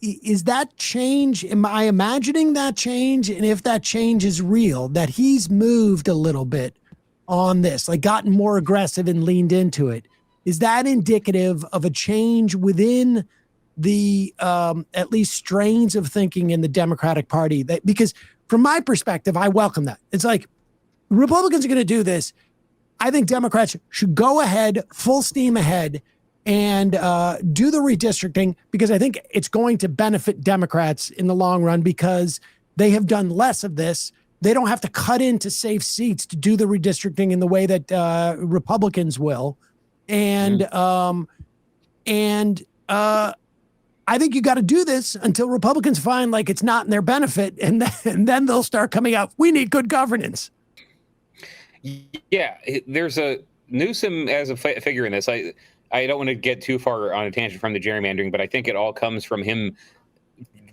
[SPEAKER 1] is that change, am I imagining that change? And if that change is real, that he's moved a little bit on this, like gotten more aggressive and leaned into it, is that indicative of a change within the at least strains of thinking in the Democratic Party? That, because from my perspective, I welcome that. It's like Republicans are going to do this. I think Democrats should go ahead, full steam ahead, and do the redistricting, because I think it's going to benefit Democrats in the long run, because they have done less of this. They don't have to cut into safe seats to do the redistricting in the way that Republicans will. And I think you got to do this until Republicans find like it's not in their benefit, and then they'll start coming out, we need good governance.
[SPEAKER 9] Yeah, there's a Newsom as a figure in this. I don't want to get too far on a tangent from the gerrymandering, but I think it all comes from him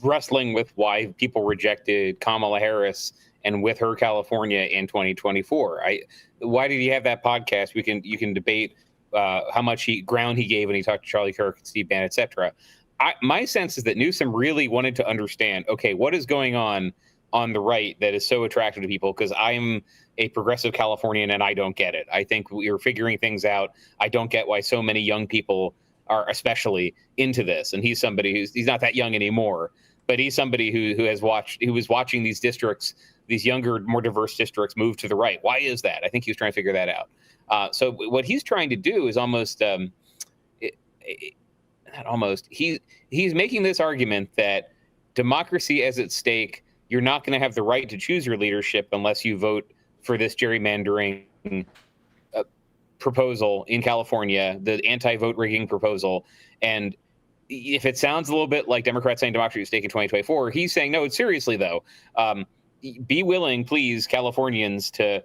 [SPEAKER 9] wrestling with why people rejected Kamala Harris and with her California in 2024. Why did he have that podcast? You can debate how much ground he gave when he talked to Charlie Kirk and Steve Bannon, et cetera. My sense is that Newsom really wanted to understand, okay, what is going on the right that is so attractive to people? Because I'm a progressive Californian and I don't get it. I think we're figuring things out. I don't get why so many young people are especially into this. And he's somebody he's not that young anymore, but he's somebody who was watching these districts, these younger, more diverse districts move to the right. Why is that? I think he was trying to figure that out. So what he's trying to do is he's making this argument that democracy is at stake. You're not going to have the right to choose your leadership unless you vote for this gerrymandering proposal in California, the anti-vote rigging proposal. And if it sounds a little bit like Democrats saying democracy is at stake in 2024, he's saying, no, seriously, though, be willing, please, Californians, to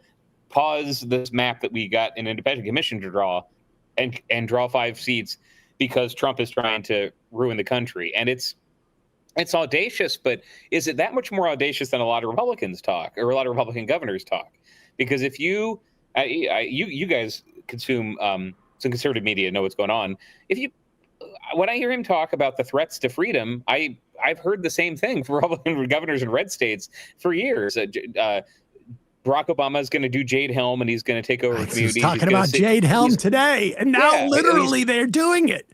[SPEAKER 9] pause this map that we got an independent commission to draw and draw 5 seats because Trump is trying to ruin the country. And it's audacious, but is it that much more audacious than a lot of Republicans talk, or a lot of Republican governors talk? Because if you guys consume some conservative media, know what's going on. When I hear him talk about the threats to freedom, I've heard the same thing from Republican governors in red states for years. Barack Obama is going to do Jade Helm, and he's going to take over communities.
[SPEAKER 1] He's talking about Jade Helm today, and now literally they're doing it.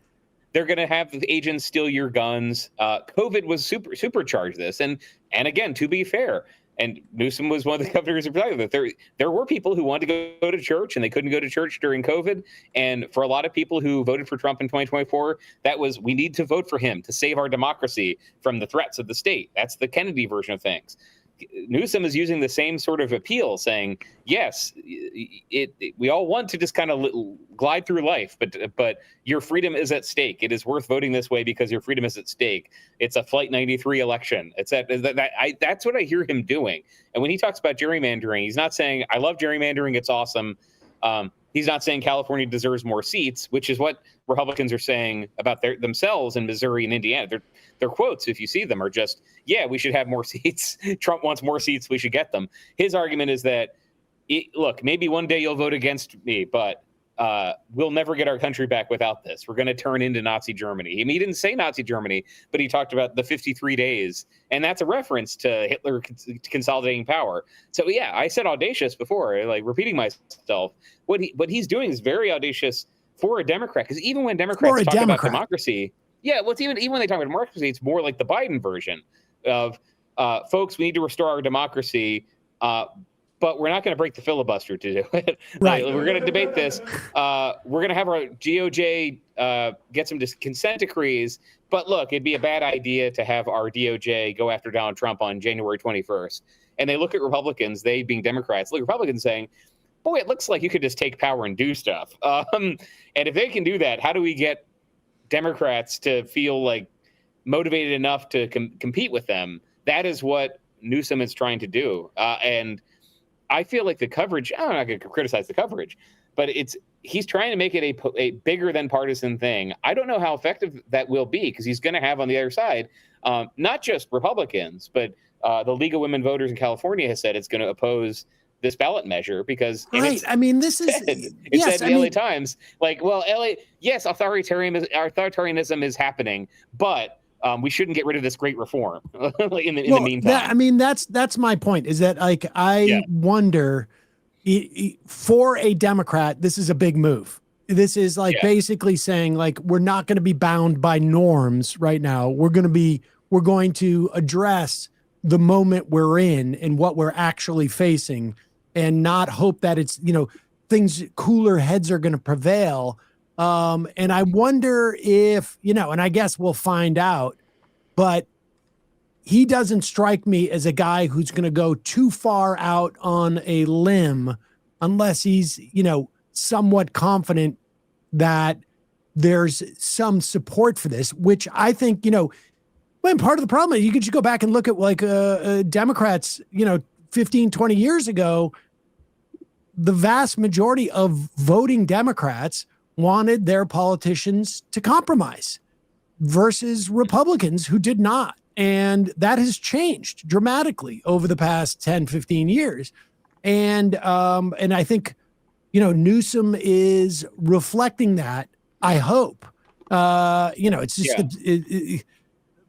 [SPEAKER 9] They're going to have the agents steal your guns. COVID was supercharged this, and again, to be fair, and Newsom was one of the governors who talked about that. There were people who wanted to go to church, and they couldn't go to church during COVID. And for a lot of people who voted for Trump in 2024, that was, we need to vote for him to save our democracy from the threats of the state. That's the Kennedy version of things. Newsom is using the same sort of appeal, saying, yes, we all want to just kind of glide through life, but your freedom is at stake. It is worth voting this way because your freedom is at stake. It's a Flight 93 election. That's what I hear him doing. And when he talks about gerrymandering, he's not saying, I love gerrymandering, it's awesome. He's not saying California deserves more seats, which is what Republicans are saying about themselves in Missouri and Indiana. Their quotes, if you see them, are just, yeah, we should have more seats. Trump wants more seats. We should get them. His argument is that, look, maybe one day you'll vote against me, but we'll never get our country back without this. We're going to turn into Nazi Germany. He didn't say Nazi Germany, but he talked about the 53 days. And that's a reference to Hitler consolidating power. So, yeah, I said audacious before, like repeating myself. What he's doing is very audacious for a Democrat, because even when Democrats talk about democracy, yeah, well, it's even when they talk about democracy, it's more like the Biden version of folks, we need to restore our democracy, but we're not going to break the filibuster to do it.
[SPEAKER 1] Right.
[SPEAKER 9] We're going to debate this. We're going to have our DOJ get some consent decrees. But look, it'd be a bad idea to have our DOJ go after Donald Trump on January 21st. And they look at Republicans, they being Democrats, look at Republicans saying, boy, it looks like you could just take power and do stuff. And if they can do that, how do we get Democrats to feel like motivated enough to compete with them? That is what Newsom is trying to do. And I feel like the coverage, I'm not going to criticize the coverage, but he's trying to make it a bigger than partisan thing. I don't know how effective that will be, because he's going to have on the other side, not just Republicans, but the League of Women Voters in California has said it's going to oppose this ballot measure because
[SPEAKER 1] right. I mean, this is
[SPEAKER 9] it said in the LA Times, like, well, LA, yes, authoritarianism is happening, but we shouldn't get rid of this great reform in the meantime.
[SPEAKER 1] That's my point, is that like I wonder, for a Democrat, this is a big move. This is like basically saying, like, we're not going to be bound by norms right now. We're going to address the moment we're in and what we're actually facing, and not hope that it's, things, cooler heads are going to prevail. And I wonder if, and I guess we'll find out, but he doesn't strike me as a guy who's going to go too far out on a limb unless he's, somewhat confident that there's some support for this, which I think, when part of the problem is you could just go back and look at like Democrats, 15, 20 years ago, the vast majority of voting Democrats wanted their politicians to compromise versus Republicans who did not. And that has changed dramatically over the past 10, 15 years. And I think, Newsom is reflecting that, I hope. It's just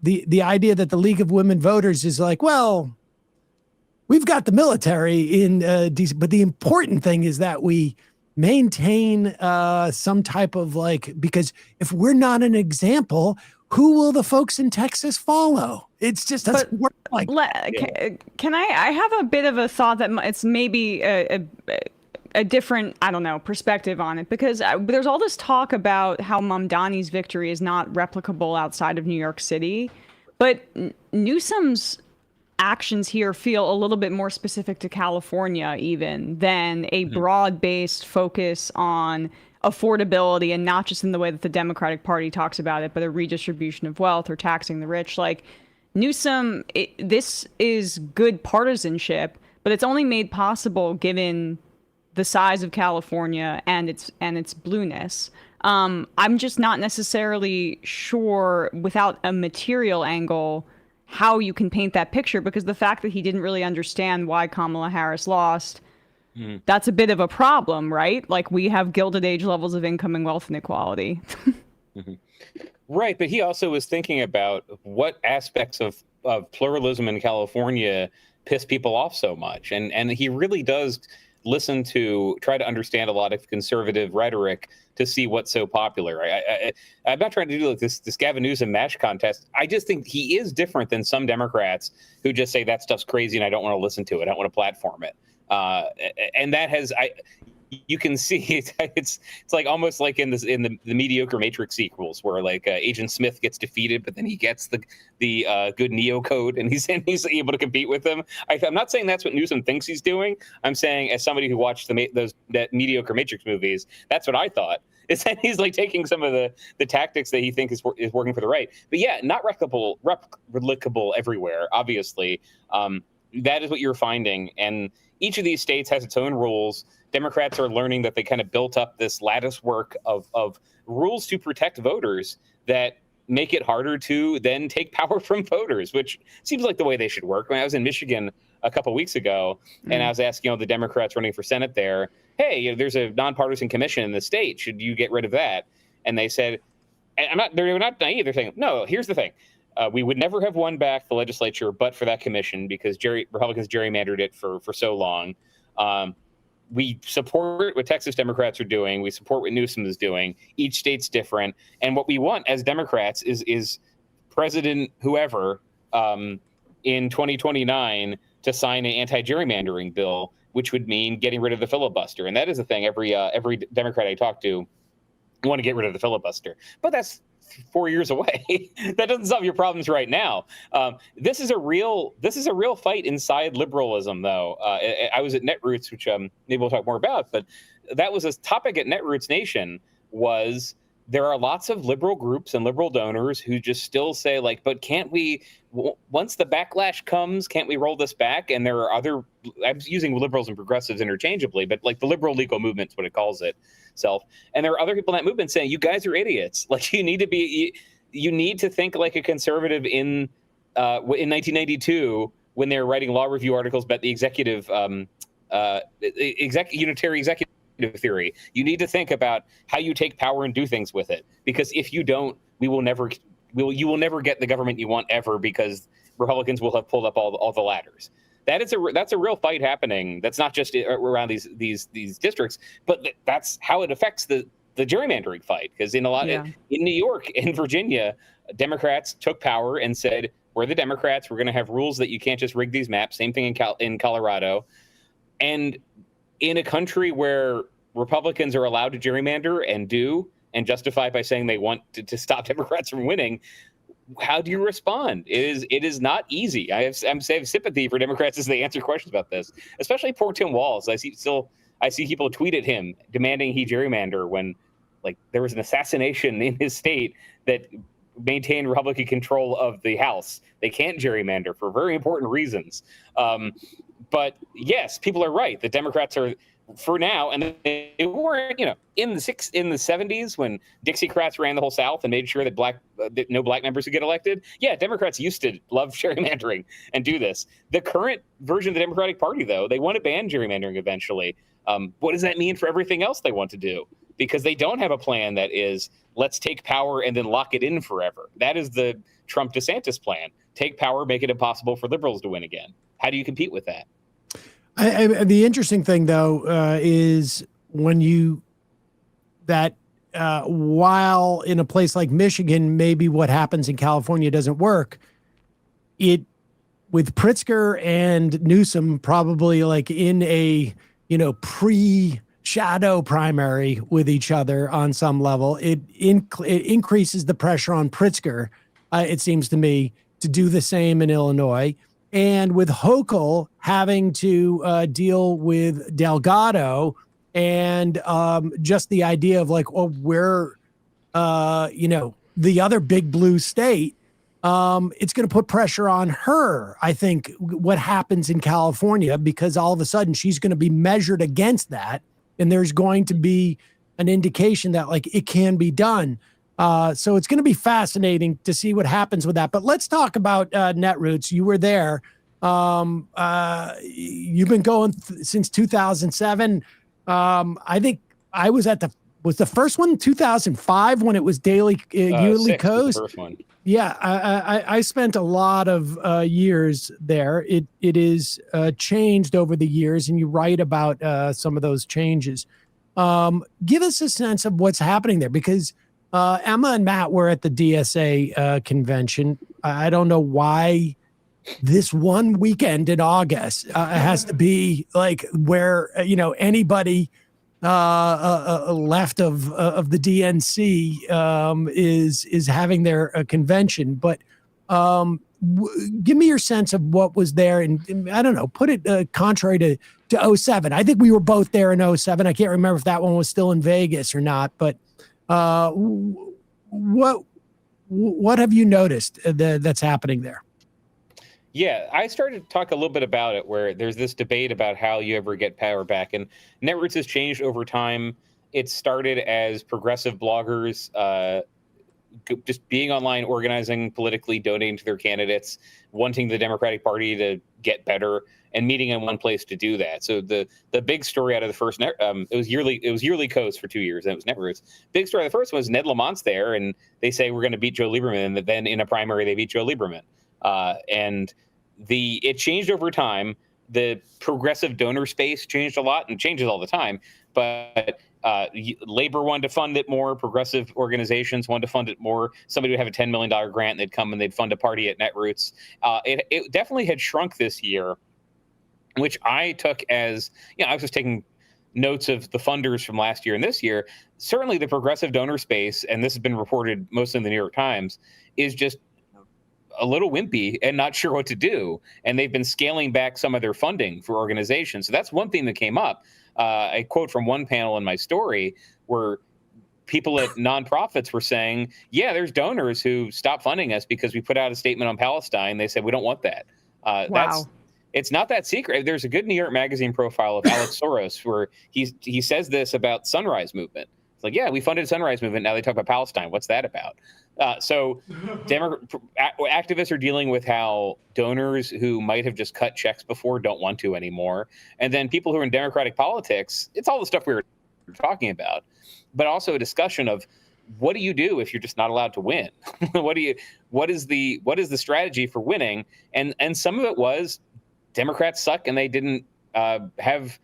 [SPEAKER 1] the idea that the League of Women Voters is like, well, we've got the military in DC, but the important thing is that we maintain some type of because if we're not an example, who will the folks in Texas follow? It's just doesn't work like that.
[SPEAKER 2] Can I have a bit of a thought that it's maybe a different, I don't know, perspective on it, because there's all this talk about how Mamdani's victory is not replicable outside of New York City, but Newsom's actions here feel a little bit more specific to California even than a broad-based focus on affordability, and not just in the way that the Democratic Party talks about it, but a redistribution of wealth or taxing the rich. Like Newsom, this is good partisanship, but it's only made possible given the size of California and its blueness. I'm just not necessarily sure without a material angle how you can paint that picture, because the fact that he didn't really understand why Kamala Harris lost, that's a bit of a problem, right? Like, we have Gilded Age levels of income and wealth inequality.
[SPEAKER 9] Right, but he also was thinking about what aspects of pluralism in California piss people off so much. And he really does try to understand a lot of conservative rhetoric to see what's so popular. I'm not trying to do like this Gavin Newsom match contest. I just think he is different than some Democrats who just say that stuff's crazy and I don't want to listen to it. I don't want to platform it. And that has, you can see it's like almost like in the mediocre Matrix sequels where like Agent Smith gets defeated, but then he gets the good Neo code and he's able to compete with them. I'm not saying that's what Newsom thinks he's doing. I'm saying, as somebody who watched that mediocre Matrix movies, that's what I thought. Is that he's like taking some of the tactics that he thinks is working for the right. But yeah, not replicable everywhere. Obviously, that is what you're finding, and each of these states has its own rules. Democrats are learning that they kind of built up this lattice work of rules to protect voters that make it harder to then take power from voters, which seems like the way they should work. When I was in Michigan a couple of weeks ago, and I was asking the Democrats running for Senate there, hey, there's a nonpartisan commission in the state. Should you get rid of that? And they said, and they're not naive. They're saying, no, here's the thing. We would never have won back the legislature but for that commission, because Republicans gerrymandered it for so long. We support what Texas Democrats are doing. We support what Newsom is doing. Each state's different. And what we want as Democrats is President whoever in 2029 to sign an anti-gerrymandering bill, which would mean getting rid of the filibuster. And that is the thing. Every Democrat I talk to want to get rid of the filibuster, but that's 4 years away. That doesn't solve your problems right now. This is a real fight inside liberalism, though. I was at Netroots, which maybe we'll talk more about, but that was a topic at Netroots Nation. Was there are lots of liberal groups and liberal donors who just still say, like, but can't we, once the backlash comes, can't we roll this back? And there are other, I'm using liberals and progressives interchangeably, but like the liberal legal movement is what it calls itself. And there are other people in that movement saying, you guys are idiots. Like, you need to think like a conservative in 1992 when they were writing law review articles about the executive, unitary executive theory. You need to think about how you take power and do things with it, because if you don't, you will never get the government you want ever, because Republicans will have pulled up all the ladders. That's a real fight happening. That's not just around these districts, but that's how it affects the gerrymandering fight. Because in New York and Virginia, Democrats took power and said, we're the Democrats, we're going to have rules that you can't just rig these maps. Same thing in Colorado. And in a country where Republicans are allowed to gerrymander and justify by saying they want to stop Democrats from winning, how do you respond? It is not easy. I have sympathy for Democrats as they answer questions about this, especially poor Tim Walz. I see people tweet at him demanding he gerrymander when, like, there was an assassination in his state that maintained Republican control of the House. They can't gerrymander for very important reasons. But yes, people are right. The Democrats are, for now, and they weren't, in the 70s when Dixiecrats ran the whole South and made sure that no black members would get elected. Yeah, Democrats used to love gerrymandering and do this. The current version of the Democratic Party, though, they want to ban gerrymandering eventually. What does that mean for everything else they want to do? Because they don't have a plan that is, let's take power and then lock it in forever. That is the Trump-DeSantis plan. Take power, make it impossible for liberals to win again. How do you compete with that?
[SPEAKER 1] The interesting thing, though, is while in a place like Michigan, maybe what happens in California doesn't work, with Pritzker and Newsom probably like in a pre-shadow primary with each other on some level, it increases the pressure on Pritzker, it seems to me, to do the same in Illinois. And with Hochul having to deal with Delgado and just the idea of like, well, we're, the other big blue state, it's going to put pressure on her, I think, what happens in California, because all of a sudden she's going to be measured against that. And there's going to be an indication that like it can be done. So it's going to be fascinating to see what happens with that. But let's talk about Netroots. You were there. You've been going since 2007. I think I was was the first one 2005 when it was daily yearly codes.
[SPEAKER 9] The first one.
[SPEAKER 1] Yeah, I spent a lot of years there. It is changed over the years, and you write about some of those changes. Give us a sense of what's happening there, because Emma and Matt were at the DSA convention. I don't know why this one weekend in August has to be like where anybody left of the DNC is having their convention. But give me your sense of what was there, and I don't know, put it contrary to 07. I think we were both there in 07. I can't remember if that one was still in Vegas or not, but what have you noticed that's happening there?
[SPEAKER 9] Yeah, I started to talk a little bit about it, where there's this debate about how you ever get power back. And Netroots has changed over time. It started as progressive bloggers just being online, organizing politically, donating to their candidates, wanting the Democratic Party to get better, and meeting in one place to do that. So the big story out of the first, it was yearly codes for 2 years, and it was Netroots. Big story of the first one was Ned Lamont's there, and they say we're going to beat Joe Lieberman, and then in a primary they beat Joe Lieberman. And it changed over time. The progressive donor space changed a lot, and changes all the time. But Labor wanted to fund it more. Progressive organizations wanted to fund it more. Somebody would have a $10 million grant, and they'd come and they'd fund a party at Netroots. It definitely had shrunk this year, which I took as, I was just taking notes of the funders from last year and this year. Certainly the progressive donor space, and this has been reported mostly in the New York Times, is just a little wimpy and not sure what to do. And they've been scaling back some of their funding for organizations. So that's one thing that came up. A quote from one panel in my story where people at nonprofits were saying, yeah, there's donors who stopped funding us because we put out a statement on Palestine. They said, we don't want that.
[SPEAKER 2] Wow.
[SPEAKER 9] It's not that secret. There's a good New York Magazine profile of Alex Soros where he says this about Sunrise Movement. It's like, yeah, we funded Sunrise Movement. Now they talk about Palestine. What's that about? So activists are dealing with how donors who might have just cut checks before don't want to anymore. And then people who are in Democratic politics, it's all the stuff we were talking about, but also a discussion of what do you do if you're just not allowed to win? What is the strategy for winning? And some of it was Democrats suck and they didn't have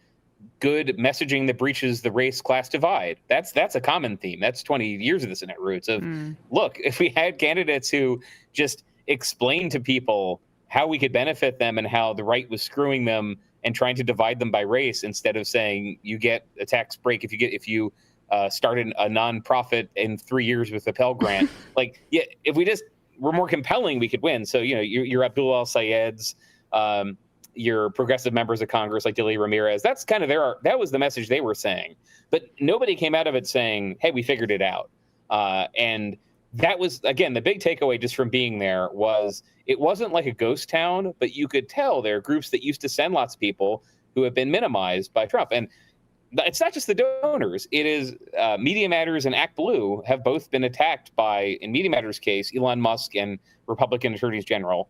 [SPEAKER 9] good messaging that breaches the race class divide. That's a common theme. That's 20 years of this in Netroots of look, if we had candidates who just explained to people how we could benefit them and how the right was screwing them and trying to divide them by race instead of saying you get a tax break if you start a nonprofit in 3 years with a Pell Grant. Like, yeah, if we just were more compelling, we could win. So, you're Abdul al-Sayed's, your progressive members of Congress like Delia Ramirez, that's kind of that was the message they were saying. But nobody came out of it saying, hey, we figured it out. And that was, again, the big takeaway just from being there was it wasn't like a ghost town, but you could tell there are groups that used to send lots of people who have been minimized by Trump. And it's not just the donors. It is Media Matters and Act Blue have both been attacked by, in Media Matters' case, Elon Musk and Republican attorneys general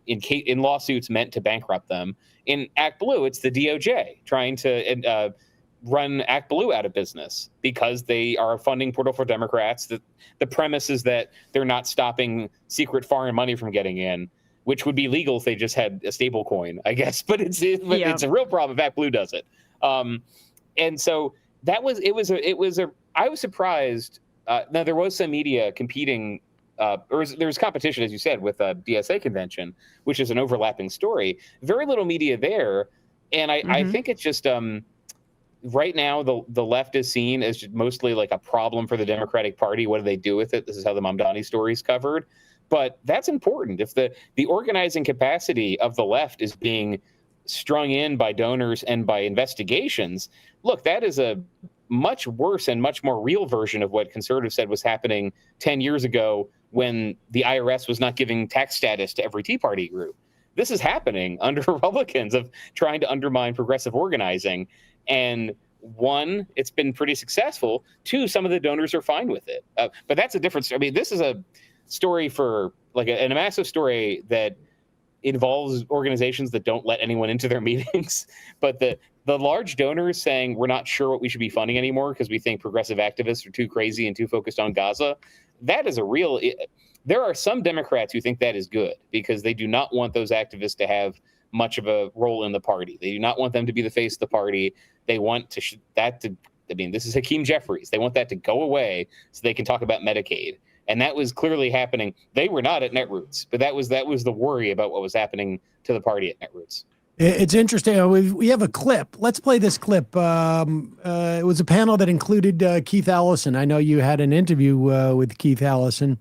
[SPEAKER 9] in lawsuits meant to bankrupt them. In Act Blue, it's the DOJ trying to run Act Blue out of business because they are a funding portal for Democrats. The premise is that they're not stopping secret foreign money from getting in, which would be legal if they just had a stable coin, I guess. But it's a real problem if Act Blue does it. And so I was surprised. Now there was some media competing. There was competition, as you said, with a DSA convention, which is an overlapping story. Very little media there. And I think it's just right now the left is seen as just mostly like a problem for the Democratic Party. What do they do with it? This is how the Mamdani story is covered. But that's important. If the organizing capacity of the left is being strung in by donors and by investigations, look, that is a much worse and much more real version of what conservatives said was happening 10 years ago when the IRS was not giving tax status to every Tea Party group. This is happening under Republicans of trying to undermine progressive organizing. And one, it's been pretty successful. Two, some of the donors are fine with it. But that's a difference. I mean, this is a story for like a massive story that involves organizations that don't let anyone into their meetings. But the large donors saying we're not sure what we should be funding anymore because we think progressive activists are too crazy and too focused on Gaza, that is there are some Democrats who think that is good because they do not want those activists to have much of a role in the party. They do not want them to be the face of the party. They want this is Hakeem Jeffries. They want that to go away so they can talk about Medicaid. And that was clearly happening. They were not at Netroots, but that was the worry about what was happening to the party at Netroots.
[SPEAKER 1] It's interesting. We have a clip. Let's play this clip. It was a panel that included Keith Ellison. I know you had an interview with Keith Ellison.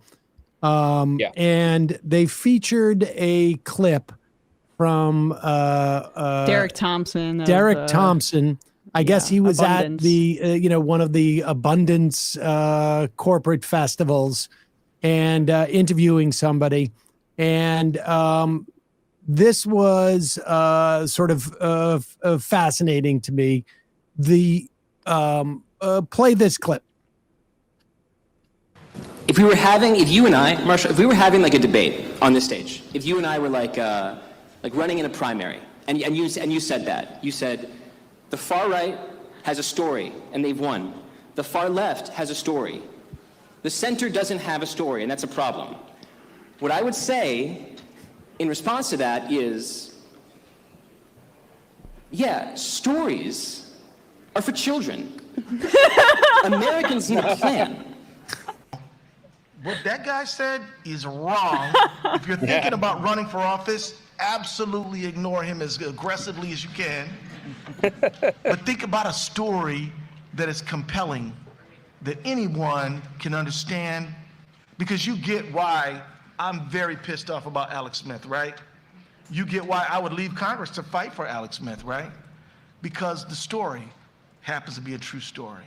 [SPEAKER 1] And they featured a clip from
[SPEAKER 2] Derek Thompson.
[SPEAKER 1] Thompson. I guess he was
[SPEAKER 2] Abundance.
[SPEAKER 1] at the one of the Abundance corporate festivals and interviewing somebody. And this was sort of fascinating to me. Play this clip.
[SPEAKER 11] If you and I, Marsha, if we were having like a debate on this stage, if you and I were like running in a primary, and you said that, you said the far right has a story and they've won. The far left has a story. The center doesn't have a story, and that's a problem. What I would say in response to that is, yeah, stories are for children. Americans need a plan.
[SPEAKER 5] What that guy said is wrong. If you're thinking about running for office, absolutely ignore him as aggressively as you can. But think about a story that is compelling, that anyone can understand, because you get why I'm very pissed off about Alex Smith, right? You get why I would leave Congress to fight for Alex Smith, right? Because the story happens to be a true story.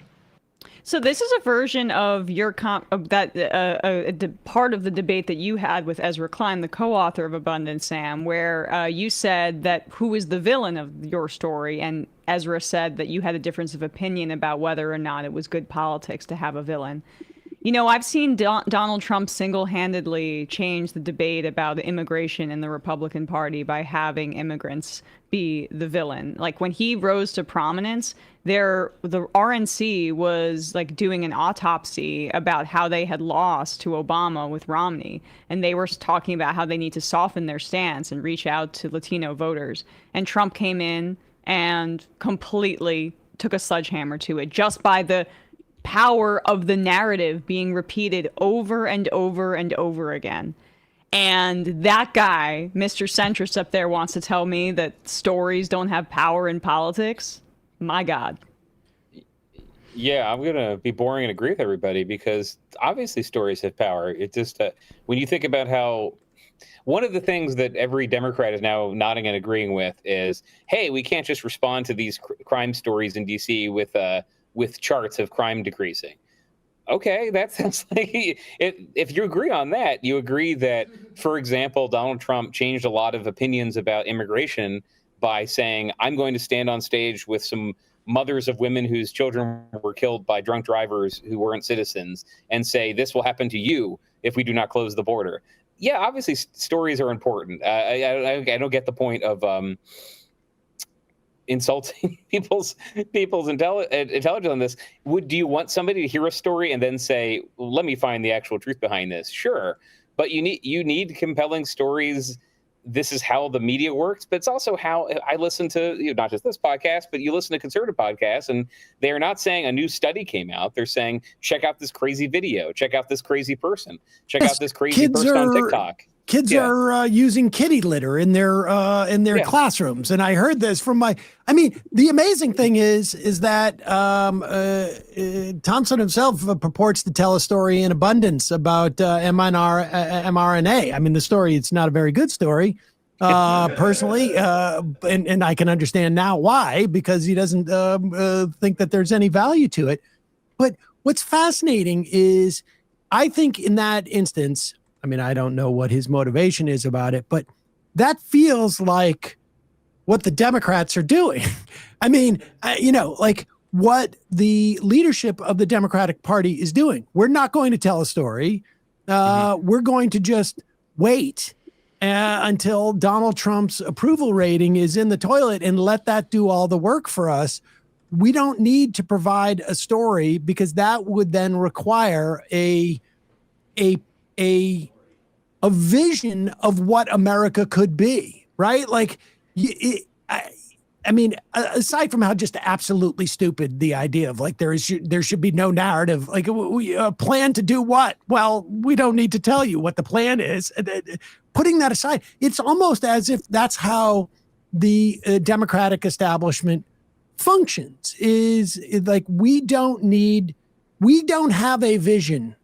[SPEAKER 2] So this is a version of your part of the debate that you had with Ezra Klein, the co-author of Abundant Sam, where you said that who is the villain of your story, and Ezra said that you had a difference of opinion about whether or not it was good politics to have a villain. You know, I've seen Donald Trump single-handedly change the debate about immigration in the Republican Party by having immigrants be the villain. Like when he rose to prominence, the RNC was like doing an autopsy about how they had lost to Obama with Romney. And they were talking about how they need to soften their stance and reach out to Latino voters. And Trump came in and completely took a sledgehammer to it just by the power of the narrative being repeated over and over and over again. And that guy, Mr. Centrist up there, wants to tell me that stories don't have power in politics. My God.
[SPEAKER 9] Yeah, I'm going to be boring and agree with everybody because obviously stories have power. It just, when you think about how one of the things that every Democrat is now nodding and agreeing with is, hey, we can't just respond to these crime stories in D.C. with charts of crime decreasing. Okay, that sounds like if you agree on that, you agree that, for example, Donald Trump changed a lot of opinions about immigration by saying, I'm going to stand on stage with some mothers of women whose children were killed by drunk drivers who weren't citizens and say, this will happen to you if we do not close the border. Yeah, obviously stories are important. I don't get the point of insulting people's intelligence on this. Do you want somebody to hear a story and then say, let me find the actual truth behind this? Sure. But you need compelling stories. This is how the media works, but it's also how I listen to, not just this podcast, but you listen to conservative podcasts, and they're not saying a new study came out. They're saying, check out this crazy video, check out this crazy person, check out this crazy person on TikTok.
[SPEAKER 1] Kids are using kitty litter in their classrooms, and I heard this from the amazing thing is that Thompson himself purports to tell a story in abundance about mRNA. I mean, the story, it's not a very good story, personally, and I can understand now why, because he doesn't think that there's any value to it. But what's fascinating is, I think in that instance, I mean, I don't know what his motivation is about it, but that feels like what the Democrats are doing. I mean, like what the leadership of the Democratic Party is doing. We're not going to tell a story. We're going to just wait until Donald Trump's approval rating is in the toilet and let that do all the work for us. We don't need to provide a story, because that would then require a vision of what America could be, right? Like, I mean, aside from how just absolutely stupid the idea of like there should be no narrative, like a plan to do what? Well, we don't need to tell you what the plan is. Putting that aside, it's almost as if that's how the Democratic establishment functions. Is like we don't have a vision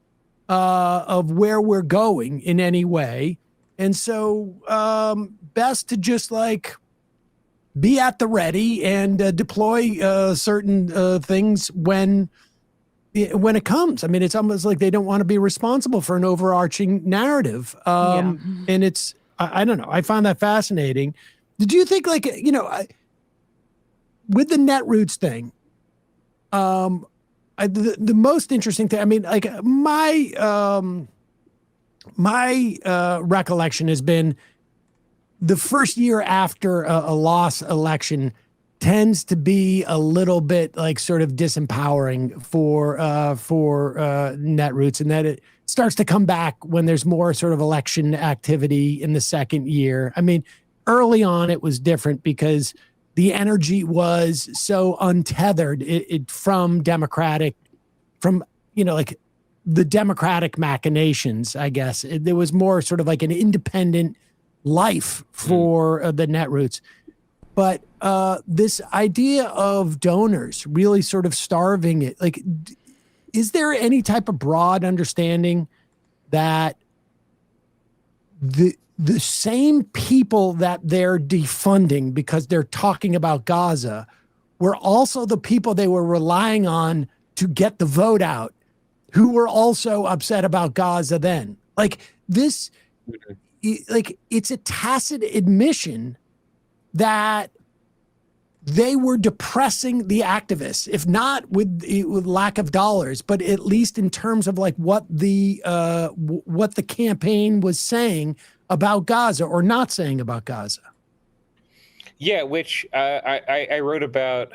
[SPEAKER 1] of where we're going in any way. And so best to just like be at the ready and deploy certain things when it comes. I mean, it's almost like they don't want to be responsible for an overarching narrative. And it's, I don't know. I find that fascinating. Did you think like, with the Netroots thing, the most interesting thing, I mean, like my recollection has been the first year after a loss election tends to be a little bit like sort of disempowering for Netroots, and that it starts to come back when there's more sort of election activity in the second year. I mean, early on it was different because the energy was so untethered from like the democratic machinations, I guess. There was more sort of like an independent life for the Netroots. But this idea of donors really sort of starving it, like, is there any type of broad understanding that the same people that they're defunding because they're talking about Gaza were also the people they were relying on to get the vote out, who were also upset about Gaza then? Like this, like it's a tacit admission that they were depressing the activists, if not with lack of dollars, but at least in terms of like what the campaign was saying about Gaza or not saying about Gaza.
[SPEAKER 9] Yeah, which I wrote about.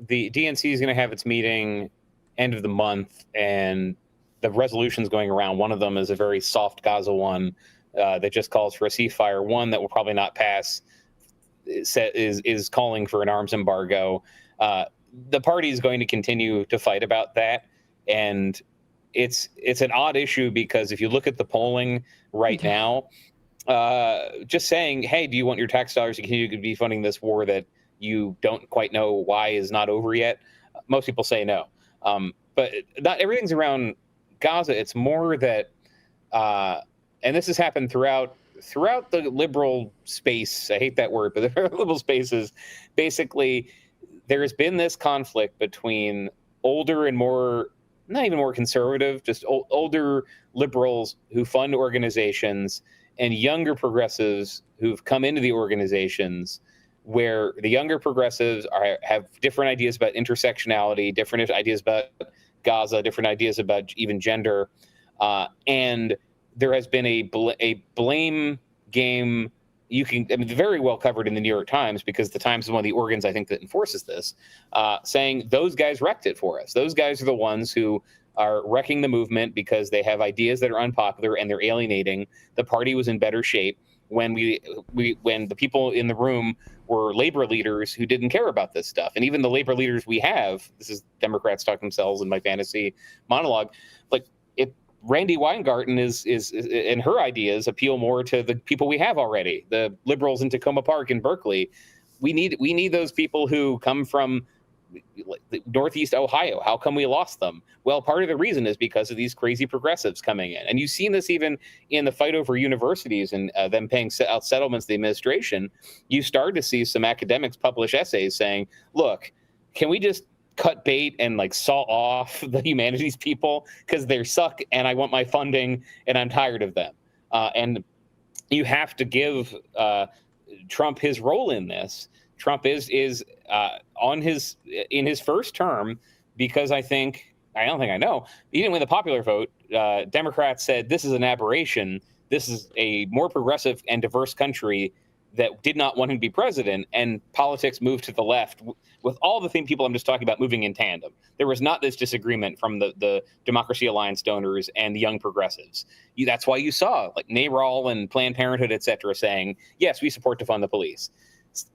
[SPEAKER 9] The DNC is going to have its meeting end of the month, and the resolutions going around. One of them is a very soft Gaza one that just calls for a ceasefire. One that will probably not pass is calling for an arms embargo. The party is going to continue to fight about that, and it's an odd issue because if you look at the polling right now, just saying, hey, do you want your tax dollars to continue to be funding this war that you don't quite know why is not over yet? Most people say no. But not everything's around Gaza. It's more that, and this has happened throughout the liberal space. I hate that word, but the liberal spaces, basically, there has been this conflict between older and more, not even more conservative, just older liberals who fund organizations and younger progressives who've come into the organizations, where the younger progressives have different ideas about intersectionality, different ideas about Gaza, different ideas about even gender. And there has been a blame game. Very well covered in the New York Times, because the Times is one of the organs, I think, that enforces this, saying those guys wrecked it for us. Those guys are the ones who are wrecking the movement because they have ideas that are unpopular and they're alienating. The party was in better shape when when the people in the room were labor leaders who didn't care about this stuff. And even the labor leaders we have, this is Democrats talk themselves in my fantasy monologue, like Randy Weingarten is and her ideas appeal more to the people we have already, the liberals in Tacoma Park in Berkeley. We need those people who come from Northeast Ohio. How come we lost them? Well, part of the reason is because of these crazy progressives coming in. And you've seen this even in the fight over universities and them paying out settlements to the administration. You start to see some academics publish essays saying, look, can we just cut bait and like saw off the humanities people because they suck and I want my funding and I'm tired of them. And you have to give Trump his role in this. Trump is in his first term, because I don't think I know, he didn't win the popular vote. Democrats said this is an aberration. This is a more progressive and diverse country that did not want him to be president, and politics moved to the left with all the people I'm just talking about moving in tandem. There was not this disagreement from the Democracy Alliance donors and the young progressives. That's why you saw like NARAL and Planned Parenthood, et cetera, saying, yes, we support defund the police.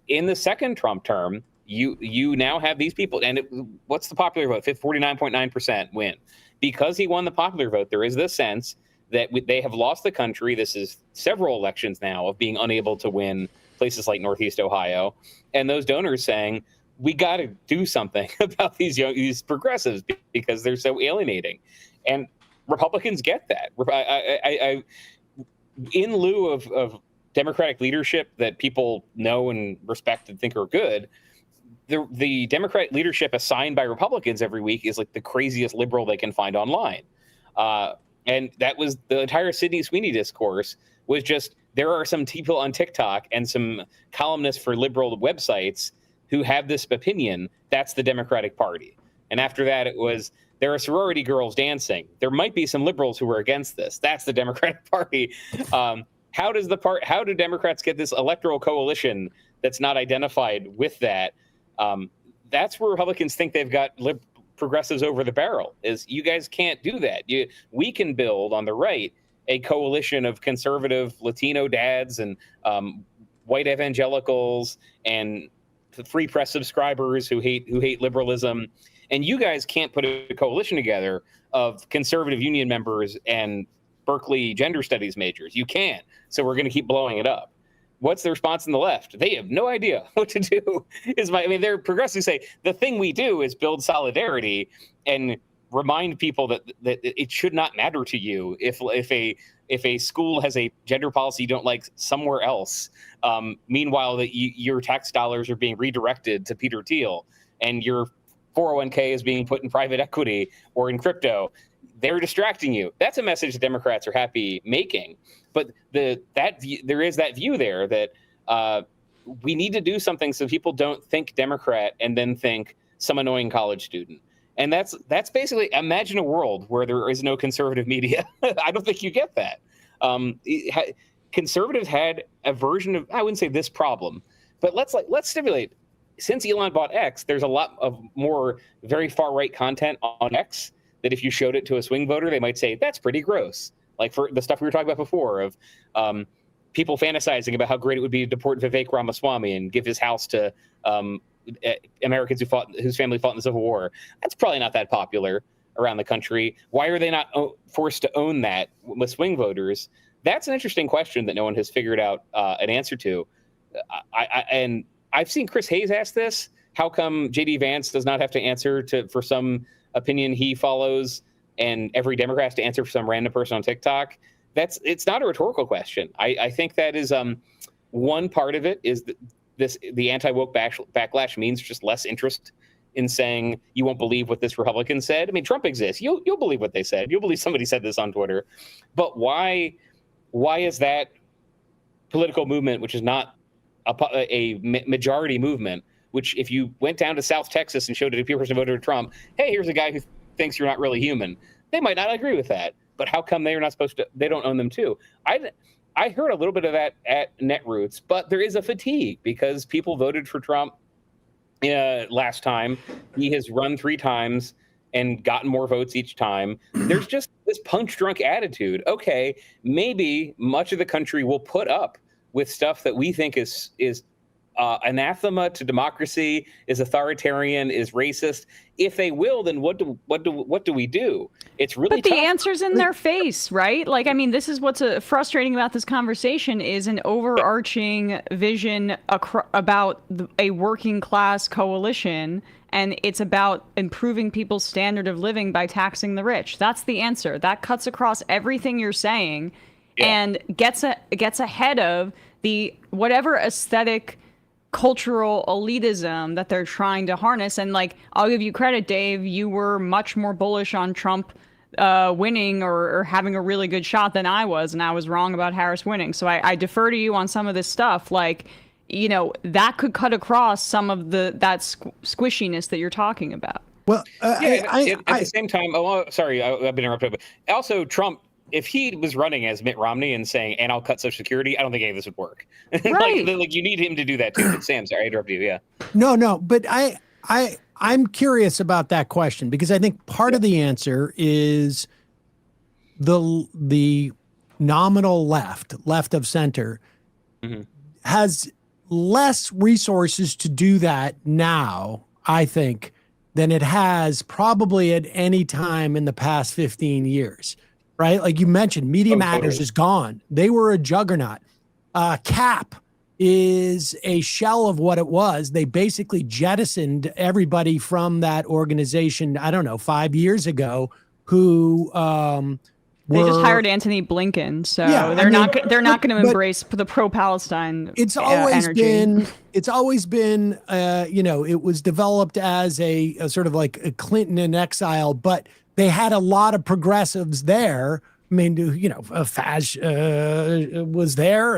[SPEAKER 9] In the second Trump term, you now have these people, and what's the popular vote? 49.9% win. Because he won the popular vote, there is this sense that they have lost the country. This is several elections now of being unable to win places like Northeast Ohio. And those donors saying, we got to do something about these progressives because they're so alienating. And Republicans get that. In lieu of Democratic leadership that people know and respect and think are good, the Democratic leadership assigned by Republicans every week is like the craziest liberal they can find online. And that was the entire Sydney Sweeney discourse, was just, there are some people on TikTok and some columnists for liberal websites who have this opinion. That's the Democratic Party. And after that, it was, there are sorority girls dancing. There might be some liberals who are against this. That's the Democratic Party. How do Democrats get this electoral coalition that's not identified with that? That's where Republicans think they've got progressives over the barrel, is you guys can't do that. We can build on the right a coalition of conservative Latino dads and white evangelicals and free press subscribers who hate liberalism, and you guys can't put a coalition together of conservative union members and Berkeley gender studies majors. You can't. So we're going to keep blowing it up. What's the response in the left? They have no idea what to do. They're progressively say the thing we do is build solidarity and remind people that it should not matter to you if a school has a gender policy you don't like somewhere else. Meanwhile, that your tax dollars are being redirected to Peter Thiel and your 401k is being put in private equity or in crypto. They're distracting you. That's a message the Democrats are happy making. But there is that view there that we need to do something so people don't think Democrat and then think some annoying college student. And that's basically, imagine a world where there is no conservative media. I don't think you get that. Conservatives had a version of, I wouldn't say this problem, but let's stipulate. Since Elon bought X, there's a lot of more very far right content on X that if you showed it to a swing voter, they might say, that's pretty gross. Like for the stuff we were talking about before of people fantasizing about how great it would be to deport Vivek Ramaswamy and give his house to Americans whose family fought in the Civil War. That's probably not that popular around the country. Why are they not forced to own that with swing voters? That's an interesting question that no one has figured out an answer to. And I've seen Chris Hayes ask this. How come J.D. Vance does not have to answer for some opinion he follows, and every Democrat has to answer for some random person on TikTok? It's not a rhetorical question. I think that is one part of it is the anti-woke backlash means just less interest in saying you won't believe what this Republican said. I mean, Trump exists. You'll believe what they said. You'll believe somebody said this on Twitter. But why is that political movement, which is not a majority movement, which if you went down to South Texas and showed it to people who voted for Trump, hey, here's a guy who thinks you're not really human, they might not agree with that. But how come they are not supposed to? They don't own them too. I heard a little bit of that at Netroots, but there is a fatigue because people voted for Trump last time. He has run 3 times and gotten more votes each time. There's just this punch drunk attitude. Okay, maybe much of the country will put up with stuff that we think is anathema to democracy, is authoritarian, is racist. If they will, then what do we do? It's really
[SPEAKER 2] But the
[SPEAKER 9] tough.
[SPEAKER 2] answer's in their face, right? Like, I mean, this is what's frustrating about this conversation is an overarching vision about a working class coalition, and it's about improving people's standard of living by taxing the rich. That's the answer. That cuts across everything you're saying and gets ahead of the whatever aesthetic cultural elitism that they're trying to harness. And like, I'll give you credit, Dave, you were much more bullish on Trump winning or having a really good shot than I was, and I was wrong about Harris winning. So I defer to you on some of this stuff. Like, you know, that could cut across some of that squishiness that you're talking about.
[SPEAKER 1] Well,
[SPEAKER 9] at the same time, sorry, I've been interrupted, but also Trump, if he was running as Mitt Romney and saying, and I'll cut Social Security, I don't think any of this would work.
[SPEAKER 2] Right.
[SPEAKER 9] like you need him to do that too. Sam, sorry, I interrupted you. Yeah.
[SPEAKER 1] No, but I'm curious about that question because I think part of the answer is the nominal left of center, has less resources to do that now, I think, than it has probably at any time in the past 15 years. Right? Like you mentioned, Media Matters is gone. They were a juggernaut. CAP is a shell of what it was. They basically jettisoned everybody from that organization, I don't know, 5 years ago, who
[SPEAKER 2] they just hired Anthony Blinken, so they're not going to embrace the pro-Palestine
[SPEAKER 1] it's always
[SPEAKER 2] energy.
[SPEAKER 1] It's always been it was developed as a sort of like a Clinton in exile, but they had a lot of progressives there. I mean, Faj was there,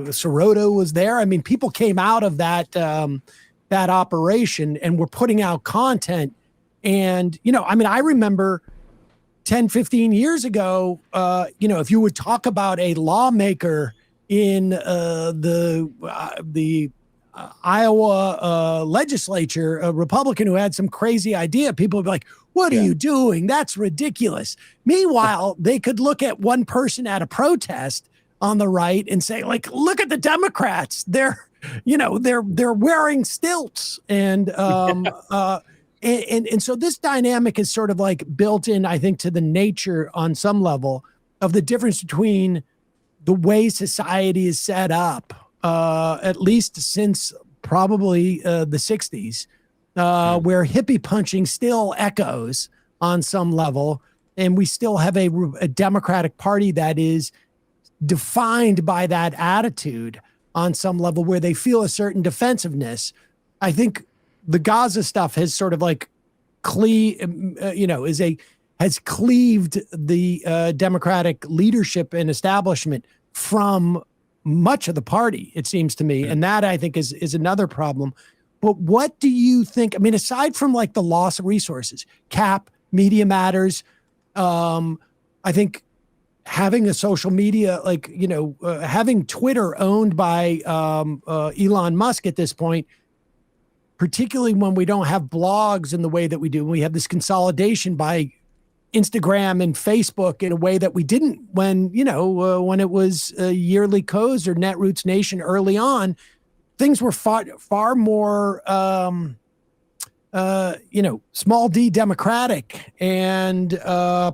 [SPEAKER 1] Sirota was there. I mean, people came out of that operation and were putting out content. And, I remember 10, 15 years ago, if you would talk about a lawmaker in the Iowa legislature, a Republican who had some crazy idea, people would be like, what are you doing? That's ridiculous. Meanwhile, they could look at one person at a protest on the right and say, like, look at the Democrats. They're they're wearing stilts and so this dynamic is sort of like built in, I think, to the nature on some level of the difference between the way society is set up, at least since probably the 60s, where hippie punching still echoes on some level. And we still have a Democratic Party that is defined by that attitude on some level where they feel a certain defensiveness. I think the Gaza stuff has sort of like has cleaved the Democratic leadership and establishment from much of the party, it seems to me. And that, I think, is another problem. But what do you think? I mean, aside from like the loss of resources, cap, Media Matters, I think having a social media, having Twitter owned by Elon Musk at this point, particularly when we don't have blogs in the way that we do, we have this consolidation by Instagram and Facebook in a way that we didn't when it was Yearly Co's or Netroots Nation early on. Things were far more, small d democratic and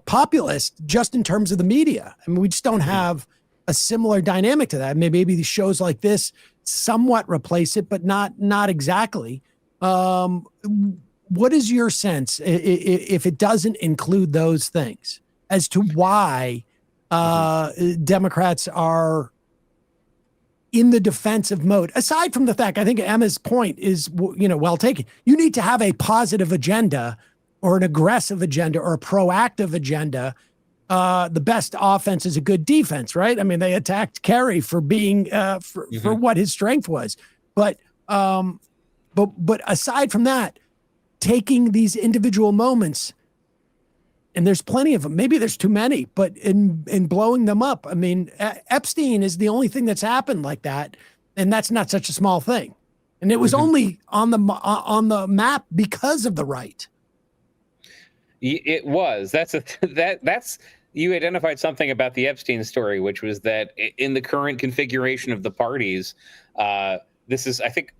[SPEAKER 1] populist just in terms of the media. I mean, we just don't have a similar dynamic to that. Maybe these shows like this somewhat replace it, but not exactly. What is your sense, if it doesn't include those things, as to why Democrats are in the defensive mode? Aside from the fact, I think Emma's point is, well taken. You need to have a positive agenda or an aggressive agenda or a proactive agenda. The best offense is a good defense, right? I mean, they attacked Kerry for being for what his strength was, but aside from that, taking these individual moments, and there's plenty of them, maybe there's too many, but in blowing them up. I mean, Epstein is the only thing that's happened like that, and that's not such a small thing. And it was only on the map because of the right.
[SPEAKER 9] It was. That's you identified something about the Epstein story, which was that in the current configuration of the parties, this is, I think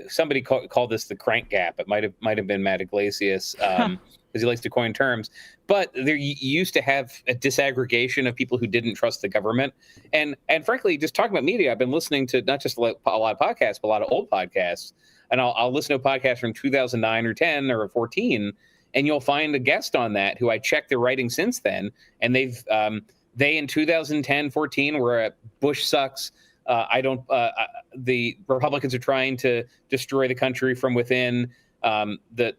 [SPEAKER 9] somebody called this the crank gap. It might have been Matt Iglesias, because he likes to coin terms. But there used to have a disaggregation of people who didn't trust the government. And frankly, just talking about media, I've been listening to not just a lot of podcasts, but a lot of old podcasts. And I'll listen to a podcast from 2009 or 10 or 14, and you'll find a guest on that who I checked their writing since then. And they in 2010, 14 were Bush sucks. The Republicans are trying to destroy the country from within. The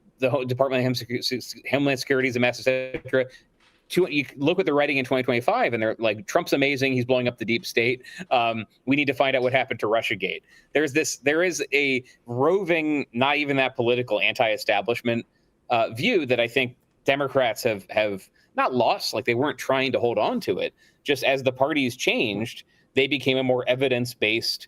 [SPEAKER 9] Department of Homeland Security is a mess, etc. You look at the writing in 2025, and they're like, Trump's amazing. He's blowing up the deep state. We need to find out what happened to Russiagate. There is a roving, not even that political, anti-establishment view that I think Democrats have not lost, like they weren't trying to hold on to it. Just as the parties changed, they became a more evidence-based,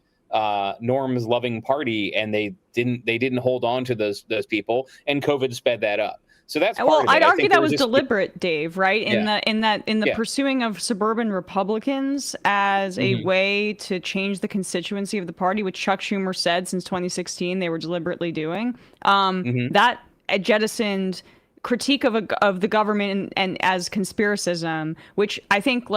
[SPEAKER 9] norms-loving party, and they didn't hold on to those people, and COVID sped that up. So that's part of it.
[SPEAKER 2] I'd argue that was deliberate, Dave, right? In the pursuing of suburban Republicans as a way to change the constituency of the party, which Chuck Schumer said since 2016 they were deliberately doing. That jettisoned critique of the government and as conspiracism, which I think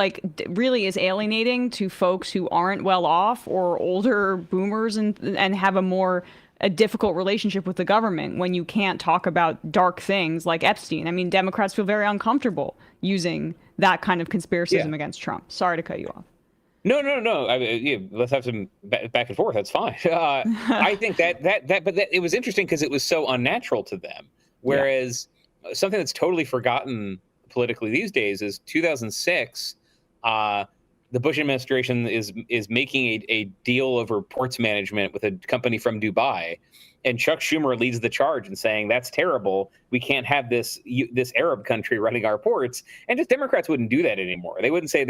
[SPEAKER 2] really is alienating to folks who aren't well off or older boomers and have a difficult relationship with the government when you can't talk about dark things like Epstein. I mean, Democrats feel very uncomfortable using that kind of conspiracism against Trump. Sorry to cut you off.
[SPEAKER 9] No. I mean, let's have some back and forth. That's fine. I think but it was interesting because it was so unnatural to them. Whereas something that's totally forgotten politically these days is 2006. The Bush administration is making a deal over ports management with a company from Dubai, and Chuck Schumer leads the charge in saying that's terrible. We can't have this Arab country running our ports. And just Democrats wouldn't do that anymore. They wouldn't say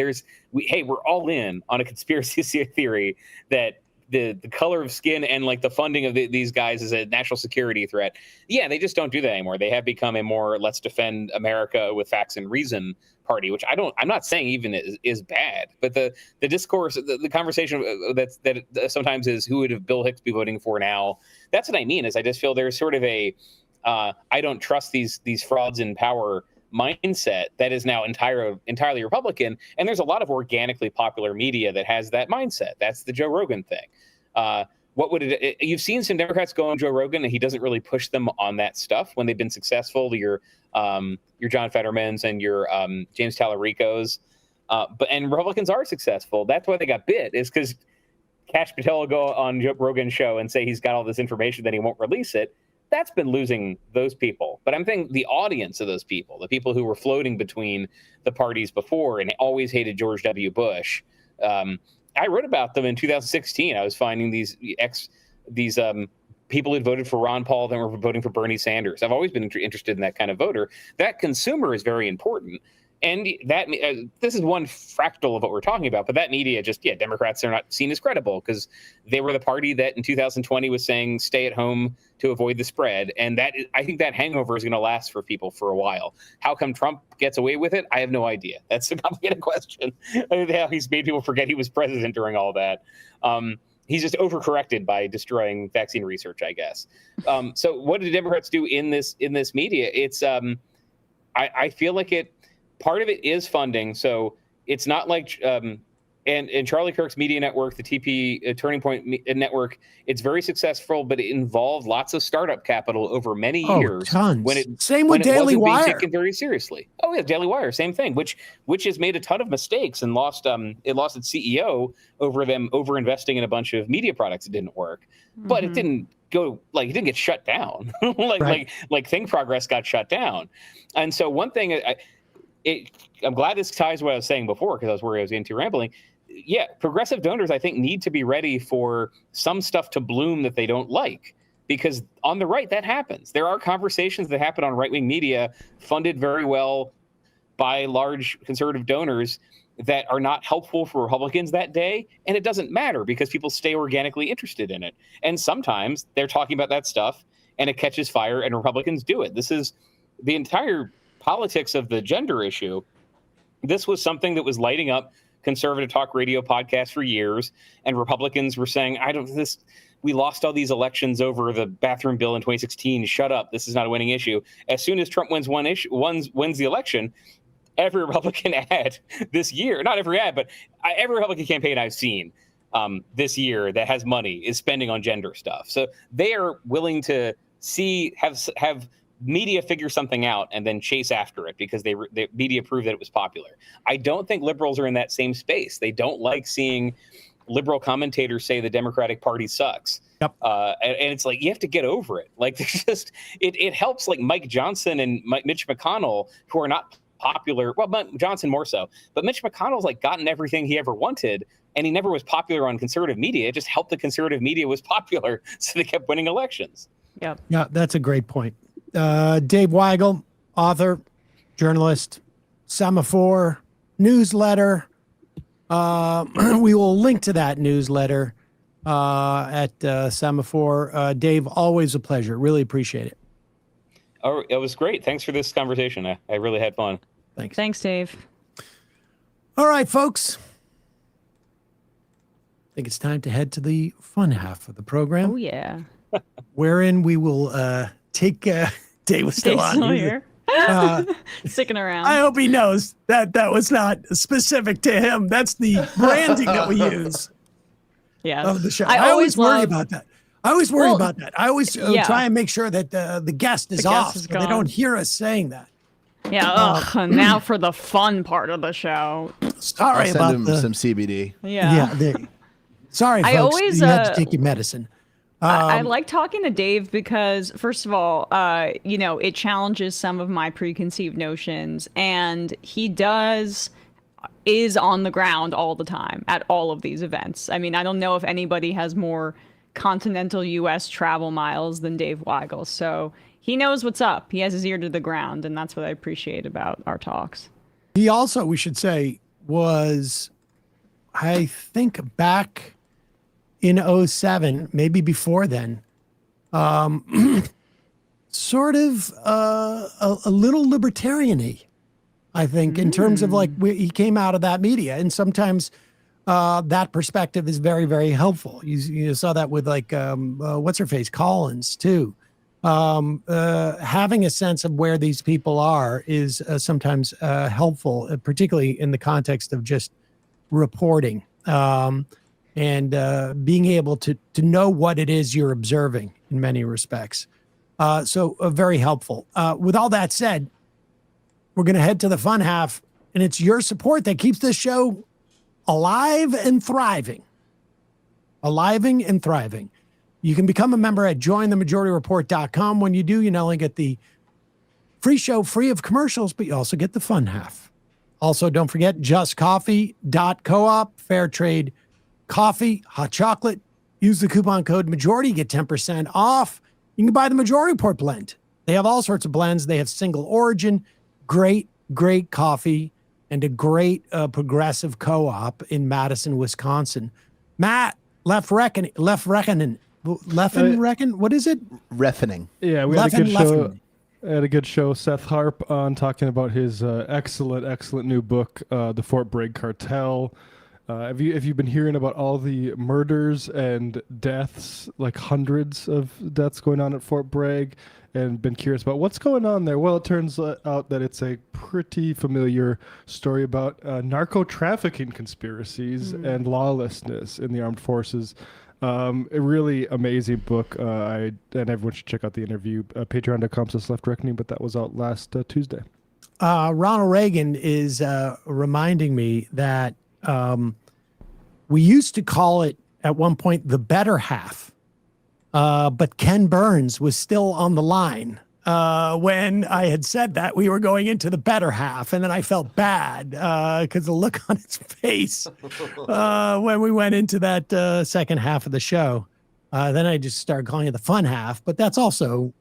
[SPEAKER 9] we're all in on a conspiracy theory that the color of skin and like the funding of these guys is a national security threat. Yeah, they just don't do that anymore. They have become a more let's defend America with facts and reason Party, which I'm not saying even is bad, but the discourse, the conversation that sometimes is who would Bill Hicks be voting for now. That's what I mean. Is I just feel there's sort of a I don't trust these frauds in power mindset that is now entirely Republican, and there's a lot of organically popular media that has that mindset. That's the Joe Rogan thing. You've seen some Democrats go on Joe Rogan and he doesn't really push them on that stuff when they've been successful. Your John Fettermans and your James Talarico's, and Republicans are successful. That's why they got bit, is because Kash Patel will go on Joe Rogan's show and say he's got all this information that he won't release it. That's been losing those people. But I'm thinking the audience of those people, the people who were floating between the parties before and always hated George W. Bush. I wrote about them in 2016. I was finding these people who voted for Ron Paul that were voting for Bernie Sanders. I've always been interested in that kind of voter. That consumer is very important. And that this is one fractal of what we're talking about. But that media Democrats are not seen as credible because they were the party that in 2020 was saying stay at home to avoid the spread. And I think that hangover is going to last for people for a while. How come Trump gets away with it? I have no idea. That's a complicated question. How he's made people forget he was president during all that. He's just overcorrected by destroying vaccine research, I guess. So what do Democrats do in this media? It's I feel like part of it is funding. So it's not like and Charlie Kirk's media network, the TP Turning Point network, it's very successful, but it involved lots of startup capital over many years.
[SPEAKER 1] Tons. Same with Daily Wire.
[SPEAKER 9] Being taken very seriously. Oh yeah, Daily Wire, same thing. Which has made a ton of mistakes and lost its CEO over them over investing in a bunch of media products that didn't work. Mm-hmm. But it didn't go it didn't get shut down. like Think Progress got shut down. And so one thing I'm glad this ties to what I was saying before because I was worried I was getting too rambling. Yeah, progressive donors, I think, need to be ready for some stuff to bloom that they don't like. Because on the right, that happens. There are conversations that happen on right-wing media funded very well by large conservative donors that are not helpful for Republicans that day. And it doesn't matter because people stay organically interested in it. And sometimes they're talking about that stuff and it catches fire and Republicans do it. This is the entire politics of the gender issue. This was something that was lighting up conservative talk radio podcasts for years, and Republicans were saying, we lost all these elections over the bathroom bill in 2016. Shut up. This is not a winning issue. As soon as Trump wins the election, every Republican ad this year, not every ad, but every Republican campaign I've seen this year that has money is spending on gender stuff. So they are willing to have media figure something out and then chase after it because the media proved that it was popular. I don't think liberals are in that same space. They don't like seeing liberal commentators say the Democratic Party sucks. Yep. And it's like, you have to get over it. Like, it helps like Mike Johnson and Mitch McConnell, who are not popular. Well, Johnson more so, but Mitch McConnell's like gotten everything he ever wanted. And he never was popular on conservative media. It just helped the conservative media was popular. So they kept winning elections.
[SPEAKER 2] Yeah.
[SPEAKER 1] Yeah, that's a great point. Dave Weigel, author, journalist, Semafor, newsletter. We will link to that newsletter at Semafor. Dave, always a pleasure. Really appreciate it.
[SPEAKER 9] Oh, it was great. Thanks for this conversation. I really had fun.
[SPEAKER 1] Thanks.
[SPEAKER 2] Thanks, Dave.
[SPEAKER 1] All right, folks. I think it's time to head to the fun half of the program.
[SPEAKER 2] Oh, yeah.
[SPEAKER 1] Wherein we will take Dave was still on
[SPEAKER 2] here. Sticking around.
[SPEAKER 1] I hope he knows that was not specific to him. That's the branding that we use.
[SPEAKER 2] Yeah.
[SPEAKER 1] Of the show. I always worry about that. I always try and make sure that the guest is off so they don't hear us saying that.
[SPEAKER 2] Yeah. Now for the fun part of the show.
[SPEAKER 1] Sorry
[SPEAKER 4] I'll
[SPEAKER 1] about
[SPEAKER 4] send him some CBD.
[SPEAKER 2] Yeah.
[SPEAKER 1] Sorry, folks. You had to take your medicine.
[SPEAKER 2] I like talking to Dave because, first of all, it challenges some of my preconceived notions, and he is on the ground all the time at all of these events. I mean, I don't know if anybody has more continental U.S. travel miles than Dave Weigel, so he knows what's up. He has his ear to the ground, and that's what I appreciate about our talks.
[SPEAKER 1] He also, we should say, was, I think, back in 2007, maybe before then, sort of a little libertarian-y. I think, in terms of like, he came out of that media, and sometimes that perspective is very, very helpful. You saw that with like, what's her face, Collins too. Having a sense of where these people are is sometimes helpful, particularly in the context of just reporting and being able to know what it is you're observing in many respects. So very helpful. With all that said, we're going to head to the fun half, and it's your support that keeps this show alive and thriving. Aliving and thriving. You can become a member at jointhemajorityreport.com. When you do, you not only get the free show free of commercials, but you also get the fun half. Also, don't forget justcoffee.coop, fair trade coffee, hot chocolate. Use the coupon code majority, get 10% off. You can buy the Majority Report blend. They have all sorts of blends. They have single origin, great coffee, and a great progressive co-op in Madison, Wisconsin. Matt, What is it?
[SPEAKER 4] Reffining.
[SPEAKER 7] Yeah, we had a good show. Had a good show. Seth Harp on talking about his excellent new book, The Fort Bragg Cartel. Have you been hearing about all the murders and deaths, like hundreds of deaths going on at Fort Bragg, and been curious about what's going on there? Well, it turns out that it's a pretty familiar story about narco trafficking conspiracies and lawlessness in the armed forces. A really amazing book. And everyone should check out the interview. Patreon.com/Left Reckoning, but that was out last Tuesday.
[SPEAKER 1] Ronald Reagan is reminding me that we used to call it at one point the better half, but Ken Burns was still on the line when I had said that we were going into the better half, and then I felt bad because the look on his face when we went into that second half of the show. Then I just started calling it the fun half, but that's also,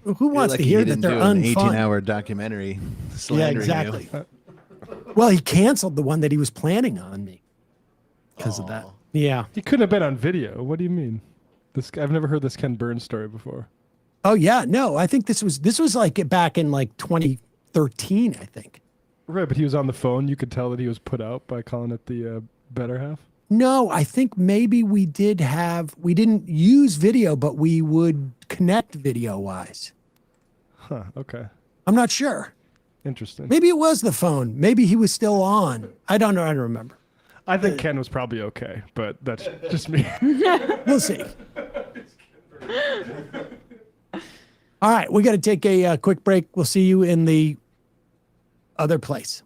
[SPEAKER 1] who wants to hear that they're unfun?
[SPEAKER 4] An 18-hour documentary slandering
[SPEAKER 1] exactly.
[SPEAKER 4] you.
[SPEAKER 1] Well, he canceled the one that he was planning on me because of that. Yeah.
[SPEAKER 7] He couldn't have been on video. What do you mean? I've never heard this Ken Burns story before.
[SPEAKER 1] Oh yeah, no, I think this was like back in like 2013, I think.
[SPEAKER 7] Right, but he was on the phone. You could tell that he was put out by calling it the better half.
[SPEAKER 1] No, I think maybe we didn't use video, but we would connect video wise.
[SPEAKER 7] Huh, okay.
[SPEAKER 1] I'm not sure.
[SPEAKER 7] Interesting.
[SPEAKER 1] Maybe it was the phone. Maybe he was still on. I don't know. I don't remember.
[SPEAKER 7] I think Ken was probably okay, but that's just me.
[SPEAKER 1] We'll see. All right, we got to take a quick break. We'll see you in the other place.